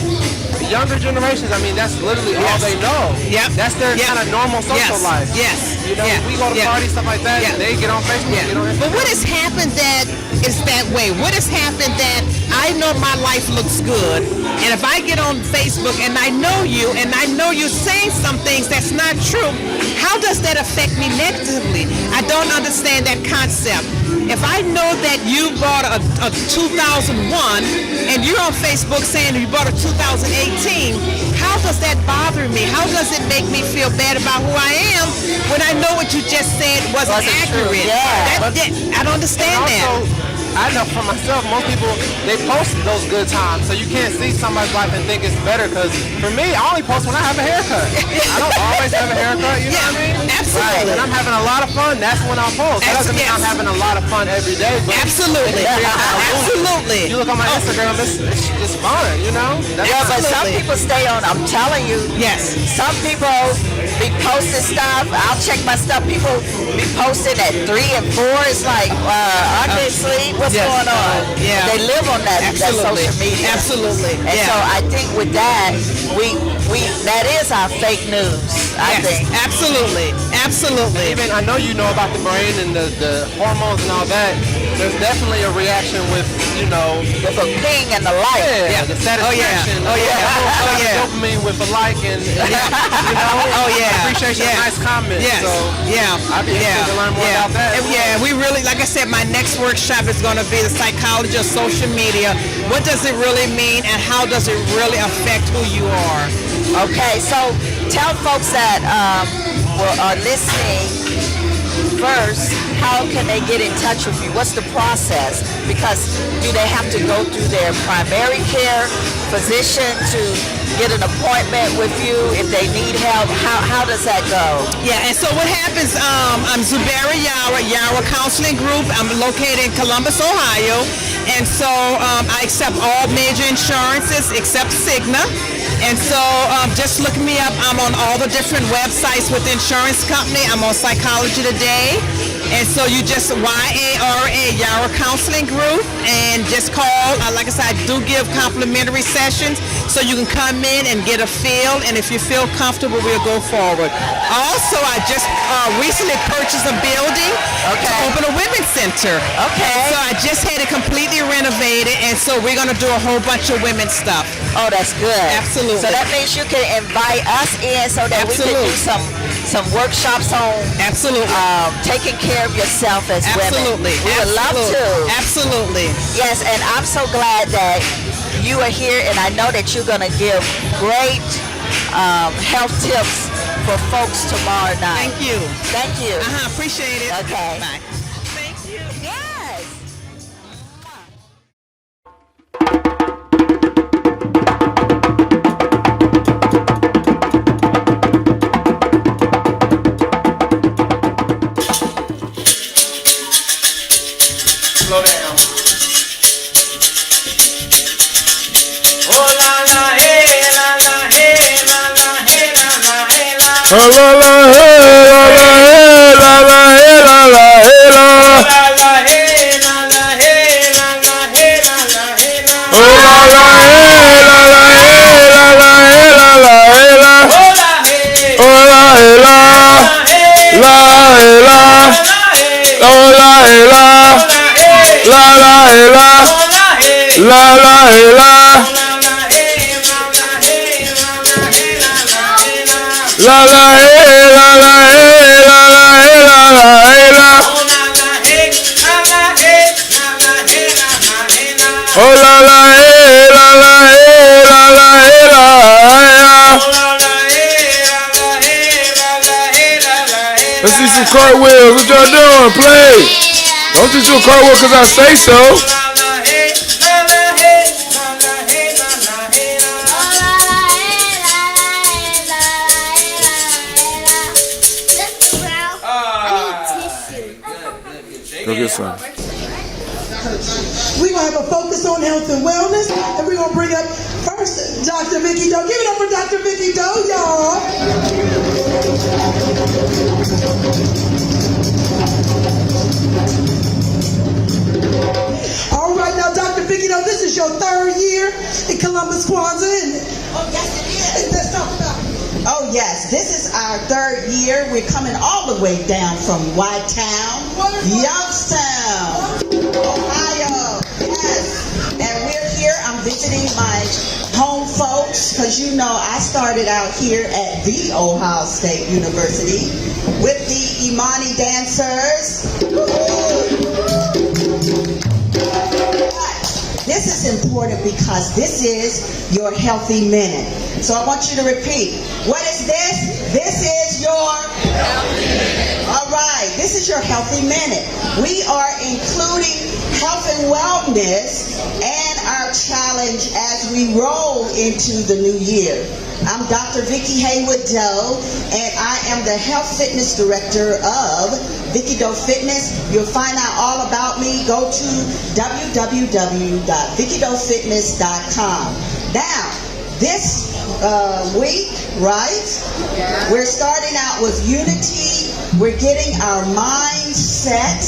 younger generations, that's literally all they know. That's their kind of normal social life. Yes. We go to parties, stuff like that. They get on Facebook. Get on Instagram. But what has happened is that way. What has happened that I know my life looks good, and if I get on Facebook and I know you, and I know you're saying some things that's not true, how does that affect me negatively? I don't understand that concept. If I know that you bought a 2001 and you're on Facebook saying you bought a 2018, how does that bother me? How does it make me feel bad about who I am when I know what you just said wasn't accurate? I don't understand that. I know for myself, most people, they post those good times, so you can't see somebody's life and think it's better, because for me, I only post when I have a haircut. I don't always have a haircut, you know what I mean? Absolutely. Right. And I'm having a lot of fun, that's when I'll post. That doesn't mean I'm having a lot of fun every day, but absolutely. Absolutely. You look on my Instagram, it's fun, you know? Yeah, but some people stay on, I'm telling you. Yes. Some people be posting stuff. I'll check my stuff. People be posting at 3 and 4. It's like, I can't sleep. What's going on? Yeah. They live on that social media. Absolutely. And so I think with that, we that is our fake news. I think. Absolutely. Absolutely. Even I know you know about the brain and the hormones and all that. There's definitely a reaction with, you know, with a ping and the like. Yeah, the satisfaction. Dopamine with a like and you know. Appreciation, nice comments. Yes. So I'd be interested to learn more about that. And we really, like I said, my next workshop is going to be the psychology of social media. What does it really mean, and how does it really affect who you are? Okay, so tell folks that are listening first, how can they get in touch with you? What's the process? Because do they have to go through their primary care physician to get an appointment with you if they need help? How does that go? Yeah, and so what happens, I'm Zubaira Yara Counseling Group. I'm located in Columbus, Ohio. And so I accept all major insurances except Cigna. And so just look me up. I'm on all the different websites with the insurance company. I'm on Psychology Today. And so you just YARA, Yara Counseling Group, and just call. Like I said, I do give complimentary sessions, so you can come in and get a feel, and if you feel comfortable, we'll go forward. Also, I just recently purchased a building to open a women's center. Okay. So I just had it completely renovated, and so we're going to do a whole bunch of women's stuff. Oh, that's good. Absolutely. So that means you can invite us in so that we can do some workshops on taking care of yourself as women. We would love to. Absolutely. Yes, and I'm so glad that you are here, and I know that you're going to give great health tips for folks tomorrow night. Thank you. Thank you. Appreciate it. Okay. Bye. Thank you. Yes. Slow down. Oh la la hey la la hey la la hey la la hey la. Oh la la hey la la hey la la hey la la hey la. La la hey la la hey la la hey la la hey la. Oh la la hey la la hey la la hey la la hey la. Oh la hey la la hey la. Oh la hey la. La la hey la, la la hey la, la la hey la la hey la la hey la la hey la. Oh la la hey la la hey la la hey la hey la. Let's see some cartwheels. What y'all doing? Play. Don't just do a cartwheel because I say so. Go get some. We're going to have a focus on health and wellness, and we're going to bring up first Dr. Vicky Doe. Give it up for Dr. Vicky Doe, y'all. All right, now, Dr. Vicky Doe, this is your third year in Columbus, Kwanzaa, isn't it? Oh, yes, it is. Let's talk about it. Oh, yes, this is our third year. We're coming all the way down from White Town, Youngstown, Ohio. because you know I started out here at the Ohio State University with the Imani dancers. This is important because this is your healthy minute. So I want you to repeat. What is this? This is your healthy minute. All right, this is your healthy minute. We are including health and wellness and our challenge as we roll into the new year. I'm Dr. Vicki Haywood Doe, and I am the Health Fitness Director of Vicki Doe Fitness. You'll find out all about me. Go to www.VickiDoeFitness.com. Now, this week, right, we're starting out with unity. We're getting our mind set,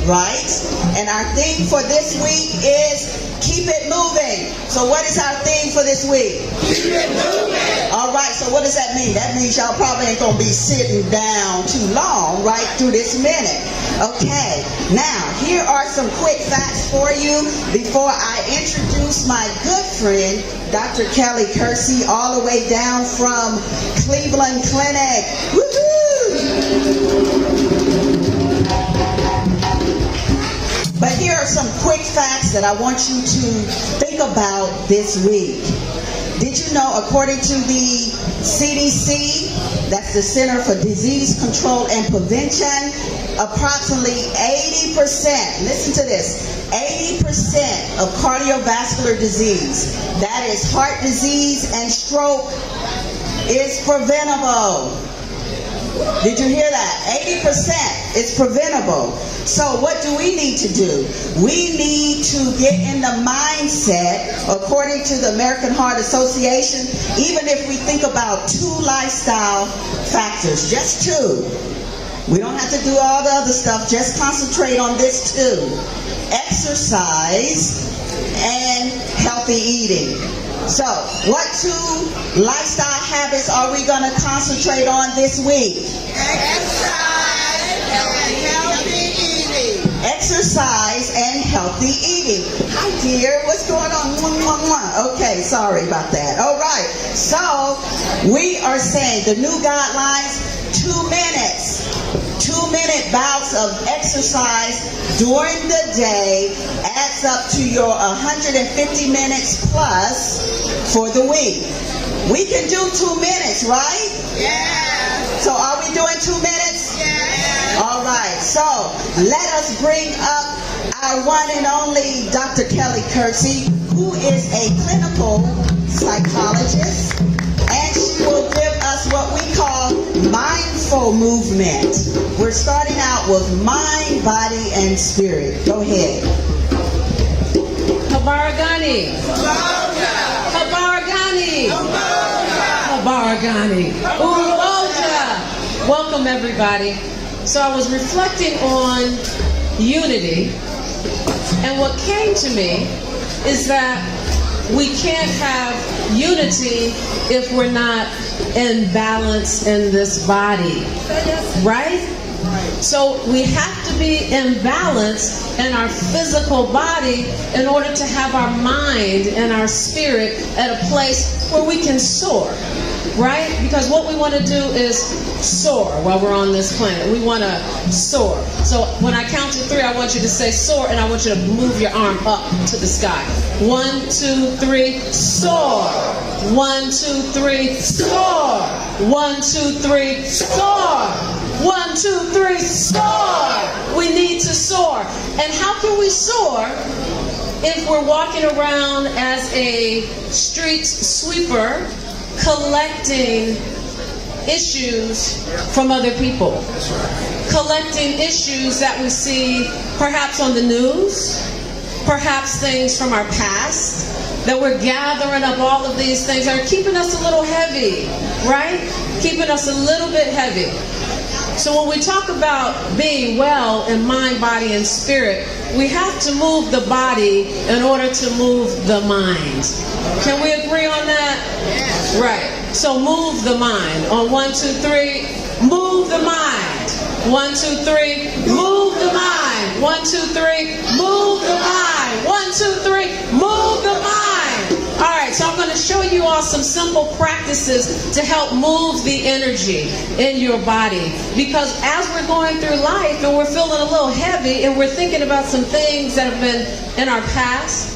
right? And our theme for this week is keep it moving. So what is our theme for this week? Keep it moving. All right, so what does that mean? That means y'all probably ain't going to be sitting down too long right through this minute. Okay, now here are some quick facts for you before I introduce my good friend, Dr. Kelly Kersey, all the way down from Cleveland Clinic. Woohoo! But here are some quick facts that I want you to think about this week. Did you know, according to the CDC, that's the Center for Disease Control and Prevention, approximately 80%, listen to this, 80% of cardiovascular disease, that is heart disease and stroke, is preventable. Did you hear that? 80% is preventable. So what do we need to do? We need to get in the mindset, according to the American Heart Association, even if we think about 2 lifestyle factors, just 2. We don't have to do all the other stuff, just concentrate on this 2. Exercise and healthy eating. So, what 2 lifestyle habits are we going to concentrate on this week? Exercise and healthy eating. Exercise and healthy eating. Hi, dear. What's going on? Okay, sorry about that. All right. So, we are saying the new guidelines, 2 minutes. 2-minute bouts of exercise during the day adds up to your 150 minutes plus for the week. We can do 2 minutes, right? Yeah. So are we doing 2 minutes? Yeah. All right. So let us bring up our one and only Dr. Kelly Kersey, who is a clinical psychologist, and she will give us what we call mindful movement. We're starting out with mind, body, and spirit. Go ahead. Habaragani. Habaragani. Habaragani. Umoja. Welcome, everybody. So I was reflecting on unity, and what came to me is that we can't have unity if we're not in balance in this body, right? So we have to be in balance in our physical body in order to have our mind and our spirit at a place where we can soar, right? Because what we want to do is soar while we're on this planet. We want to soar. So when I count to 3, I want you to say soar, and I want you to move your arm up to the sky. 1, 2, 3, soar. 1, 2, 3, soar. 1, 2, 3, soar. 1, 2, 3, soar. We need to soar. And how can we soar if we're walking around as a street sweeper collecting issues from other people? Collecting issues that we see perhaps on the news, perhaps things from our past, that we're gathering up all of these things that are keeping us a little heavy, right? Keeping us a little bit heavy. So when we talk about being well in mind, body, and spirit, we have to move the body in order to move the mind. Can we agree on that? Yes. Right. So move the mind. On 1, 2, 3, move the mind. 1, 2, 3, move the mind. 1, 2, 3, move the mind. 1, 2, 3, move the mind. All right, so I'm going to show you all some simple practices to help move the energy in your body. Because as we're going through life and we're feeling a little heavy and we're thinking about some things that have been in our past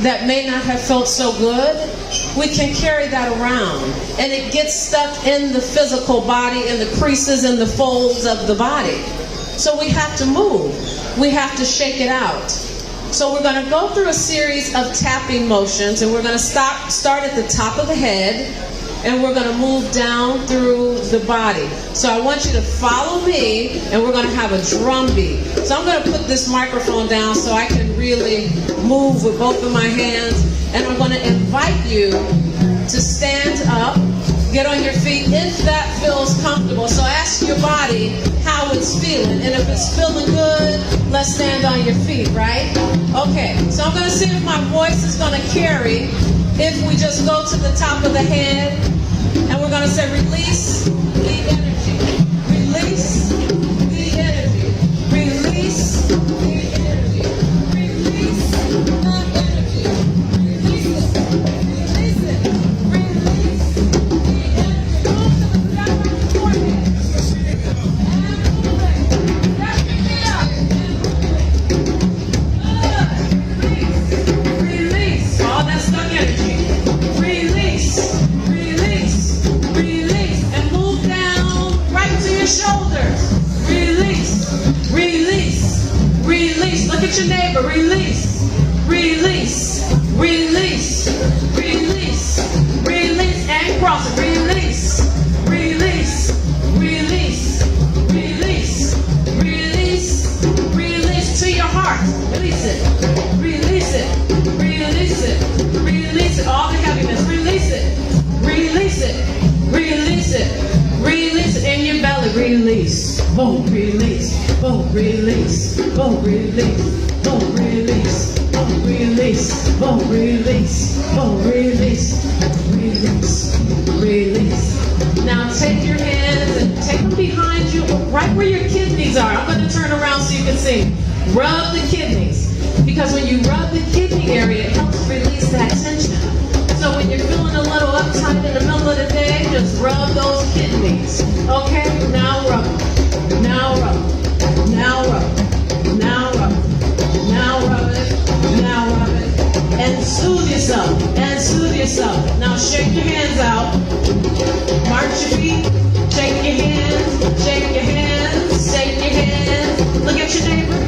that may not have felt so good, we can carry that around. And it gets stuck in the physical body, in the creases and the folds of the body. So we have to move. We have to shake it out. So we're going to go through a series of tapping motions, and we're going to start at the top of the head, and we're going to move down through the body. So I want you to follow me, and we're going to have a drum beat. So I'm going to put this microphone down so I can really move with both of my hands, and I'm going to invite you to stand up, get on your feet if that feels comfortable. So ask your body how it's feeling, and if it's feeling good, let's stand on your feet, right? Okay, so I'm going to see if my voice is going to carry if we just go to the top of the head, and we're going to say release the energy, release the energy, release the energy, release the energy, release it, release it, release the energy. Go to the top of the forehead. Release all that stuck energy. Release, release, release, and move down right to your shoulders. Release, release, release. Look at your neighbor. Release, release, release, release, release, and cross it. Release, release, release, release, release, release to your heart. Release it, release it, release it, release it. All the heaviness. Release it, release it, release it, release it in your belly. Release, boom, release, boom, release, boom, release, boom, release, boom, release, boom, release, boom, release, release, release. Now take your hands and take them behind you, right where your kidneys are. I'm going to turn around so you can see. Rub the kidneys, because when you rub the kidney area, it helps release that tension. So when you're feeling a little uptight in the middle of the day, just rub those kidneys. Okay? Now rub. Now rub. Now rub. Now rub. Now rub it. Now rub it. And soothe yourself. And soothe yourself. Now shake your hands out. March your feet. Shake your hands. Shake your hands. Shake your hands. Look at your neighbor.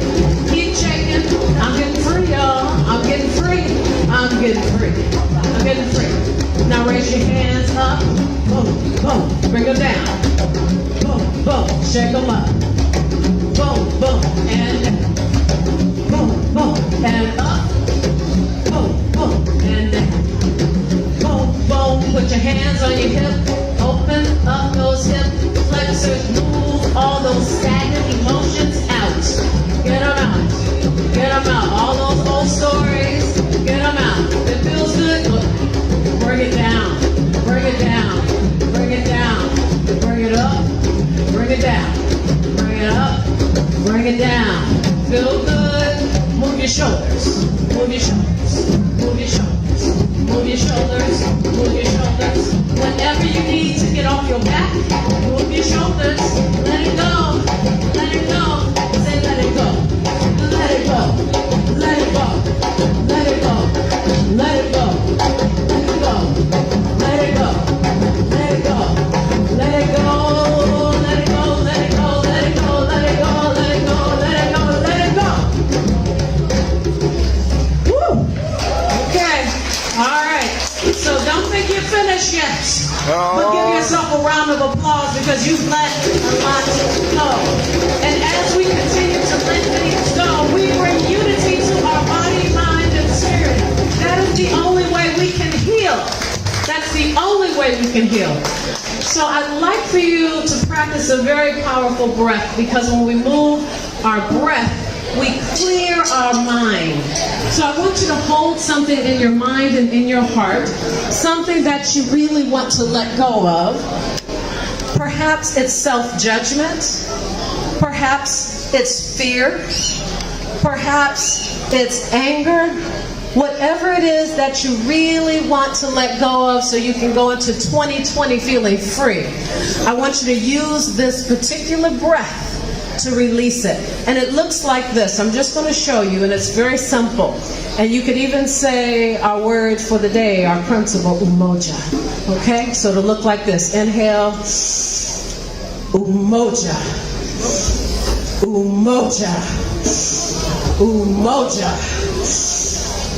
Keep shaking. I'm getting free, y'all. I'm getting free. I'm getting free. I'm getting free. Now raise your hands up. Boom, boom. Bring them down. Boom, boom. Shake them up. Boom, boom. And down. Boom, boom. And up. Boom, boom. And down. Boom, boom. Put your hands on your hip. Open up those hip flexors. Move all those stagnant emotions out. Get them out. Get them out. All those old stories. Get them out. It feels good. Look. Bring it down. Bring it down. Bring it down. Bring it up. Bring it down. Bring it up. Bring it down. Feel good. Move your shoulders. Move your shoulders. Move your shoulders. Move your shoulders. Move your shoulders. Whenever you need to get off your back, move your shoulders. Let it go. Let it go. Say let it go. Let it go. Let it go. Let it go. Let it go. Let it go. Let it go. Let it go. Let it go. Let it go. Let it go. Let it go. Let it go. Let it go. Let it go. Let it go. Woo. Okay. All right. So don't think you're finished yet. But give yourself a round of applause because you've let a lot go. And as we continue to let things go, we bring unity to our body, mind, and spirit. That is the only way we can heal. That's the only way we can heal. So I'd like for you to practice a very powerful breath, because when we move our breath, we clear our mind. So I want you to hold something in your mind and in your heart, something that you really want to let go of. Perhaps it's self-judgment. Perhaps it's fear. Perhaps it's anger. Whatever it is that you really want to let go of so you can go into 2020 feeling free, I want you to use this particular breath to release it. And it looks like this. I'm just going to show you, and it's very simple. And you could even say our word for the day, our principle, Umoja. Okay? So it'll look like this. Inhale, Umoja. Umoja. Umoja.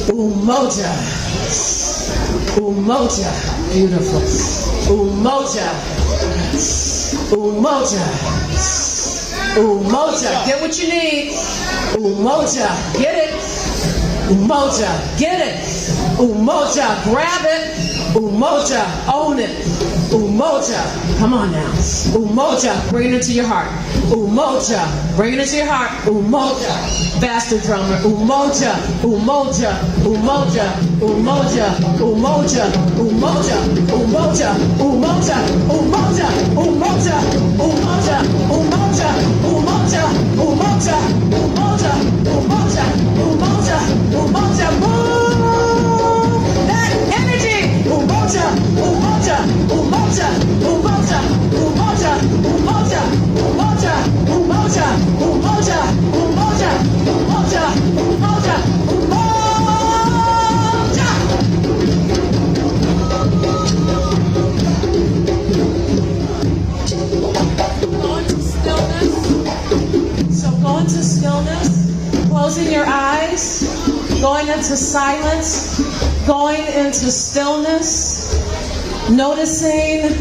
Umoja. Umoja. Beautiful. Umoja. Umoja. Umoja. Get what you need. Umoja. Get it. Umoja. Get it. Umoja. Grab it. Umoja. Own it. Umoja. Come on now. Umoja. Bring it into your heart. Umoja. Bring it into your heart. Umoja. Faster drummer. Umoja. Umoja. Umoja. Umoja. Umoja. Umoja. Umoja. Umoja. Umoja. Umoja. Umoja. Umoja. Umoja. Umoja. Umoja. Umoja. Umoja. Umoja. Move that energy. Umoja. Umoja. Umoja. Umoja. Umoja. Umoja. Umoja. Umoja. Umoja. Umoja. Umoja. Umoja. So go into stillness, closing your eyes, going into silence, going into stillness, noticing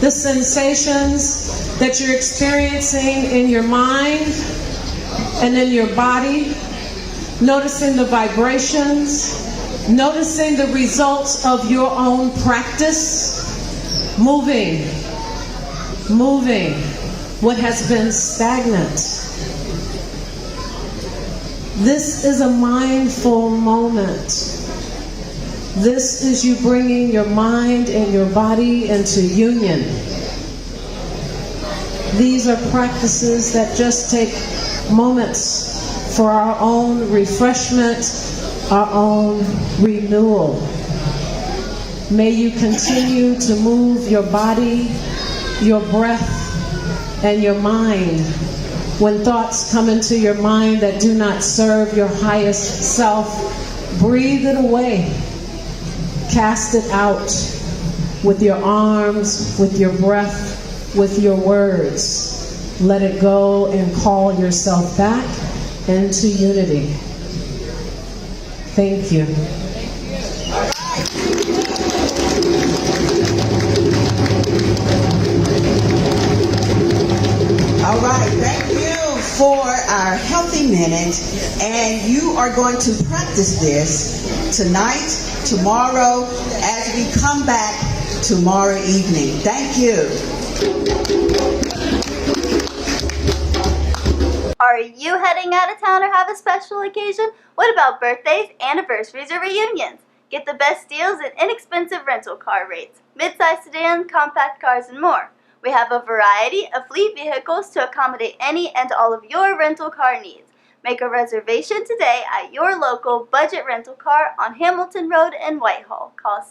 the sensations that you're experiencing in your mind and in your body, noticing the vibrations, noticing the results of your own practice, moving what has been stagnant. This is a mindful moment. This is you bringing your mind and your body into union. These are practices that just take moments for our own refreshment, our own renewal. May you continue to move your body, your breath, and your mind. When thoughts come into your mind that do not serve your highest self, breathe it away. Cast it out with your arms, with your breath, with your words. Let it go and call yourself back into unity. Thank you. All right, thank you for our healthy minute, and you are going to practice this tonight, tomorrow, as we come back tomorrow evening. Thank you. Are you heading out of town or have a special occasion? What about birthdays, anniversaries, or reunions? Get the best deals at inexpensive rental car rates, midsize sedans, compact cars, and more. We have a variety of fleet vehicles to accommodate any and all of your rental car needs. Make a reservation today at your local budget rental car on Hamilton Road in Whitehall. Call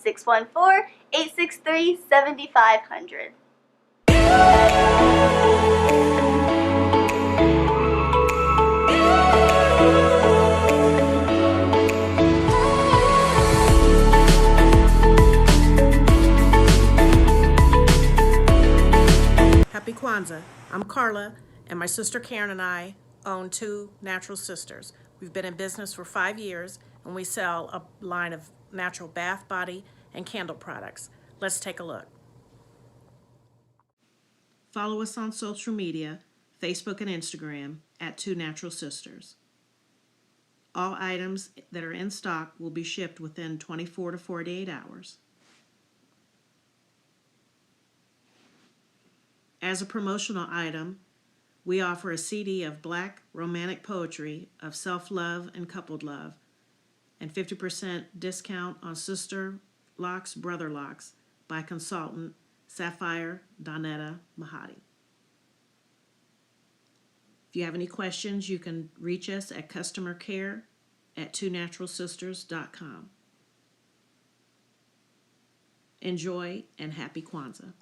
614-863-7500. Happy Kwanzaa. I'm Carla, and my sister Karen and I own Two Natural Sisters. We've been in business for 5 years, and we sell a line of natural bath, body, and candle products. Let's take a look. Follow us on social media, Facebook and Instagram, at Two Natural Sisters. All items that are in stock will be shipped within 24 to 48 hours. As a promotional item, we offer a CD of Black romantic poetry of self-love and coupled love, and 50% discount on Sister Locks, Brother Locks by consultant Sapphire Donetta Mahadi. If you have any questions, you can reach us at customer care at twonaturalsisters.com. Enjoy and happy Kwanzaa.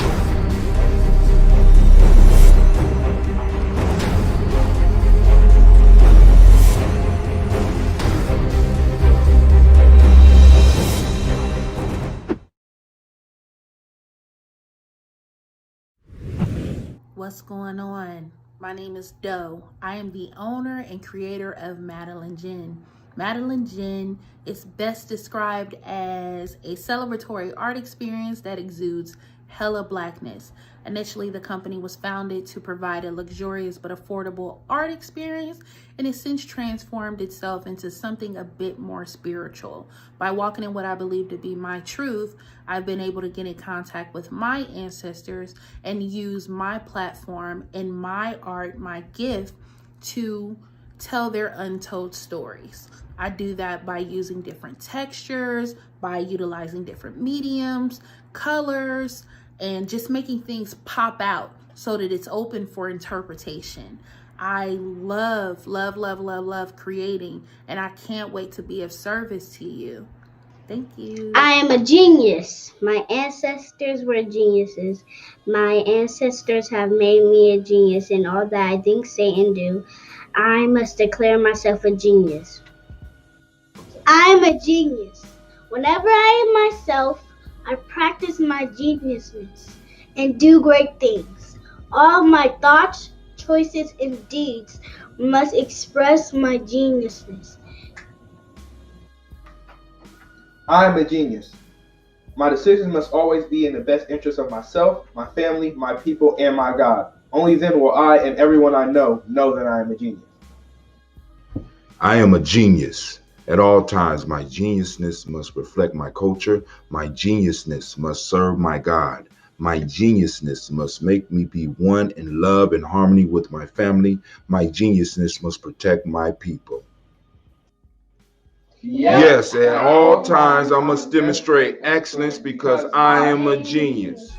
What's going on? My name is Doe. I am the owner and creator of Madeline Gin. Madeline Gin is best described as a celebratory art experience that exudes hella blackness. Initially, the company was founded to provide a luxurious but affordable art experience, and it's since transformed itself into something a bit more spiritual. By walking in what I believe to be my truth, I've been able to get in contact with my ancestors and use my platform and my art, my gift, to tell their untold stories. I do that by using different textures, by utilizing different mediums, colors, and just making things pop out so that it's open for interpretation. I love creating, and I can't wait to be of service to you. Thank you. I am a genius. My ancestors were geniuses. My ancestors have made me a genius in all that I think, say, and do. I must declare myself a genius. I am a genius. Whenever I am myself, I practice my geniusness and do great things. All my thoughts, choices, and deeds must express my geniusness. I am a genius. My decisions must always be in the best interest of myself, my family, my people, and my God. Only then will I and everyone I know that I am a genius. I am a genius. At all times, my geniusness must reflect my culture. My geniusness must serve my God. My geniusness must make me be one in love and harmony with my family. My geniusness must protect my people. Yes, at all times I must demonstrate excellence because I am a genius.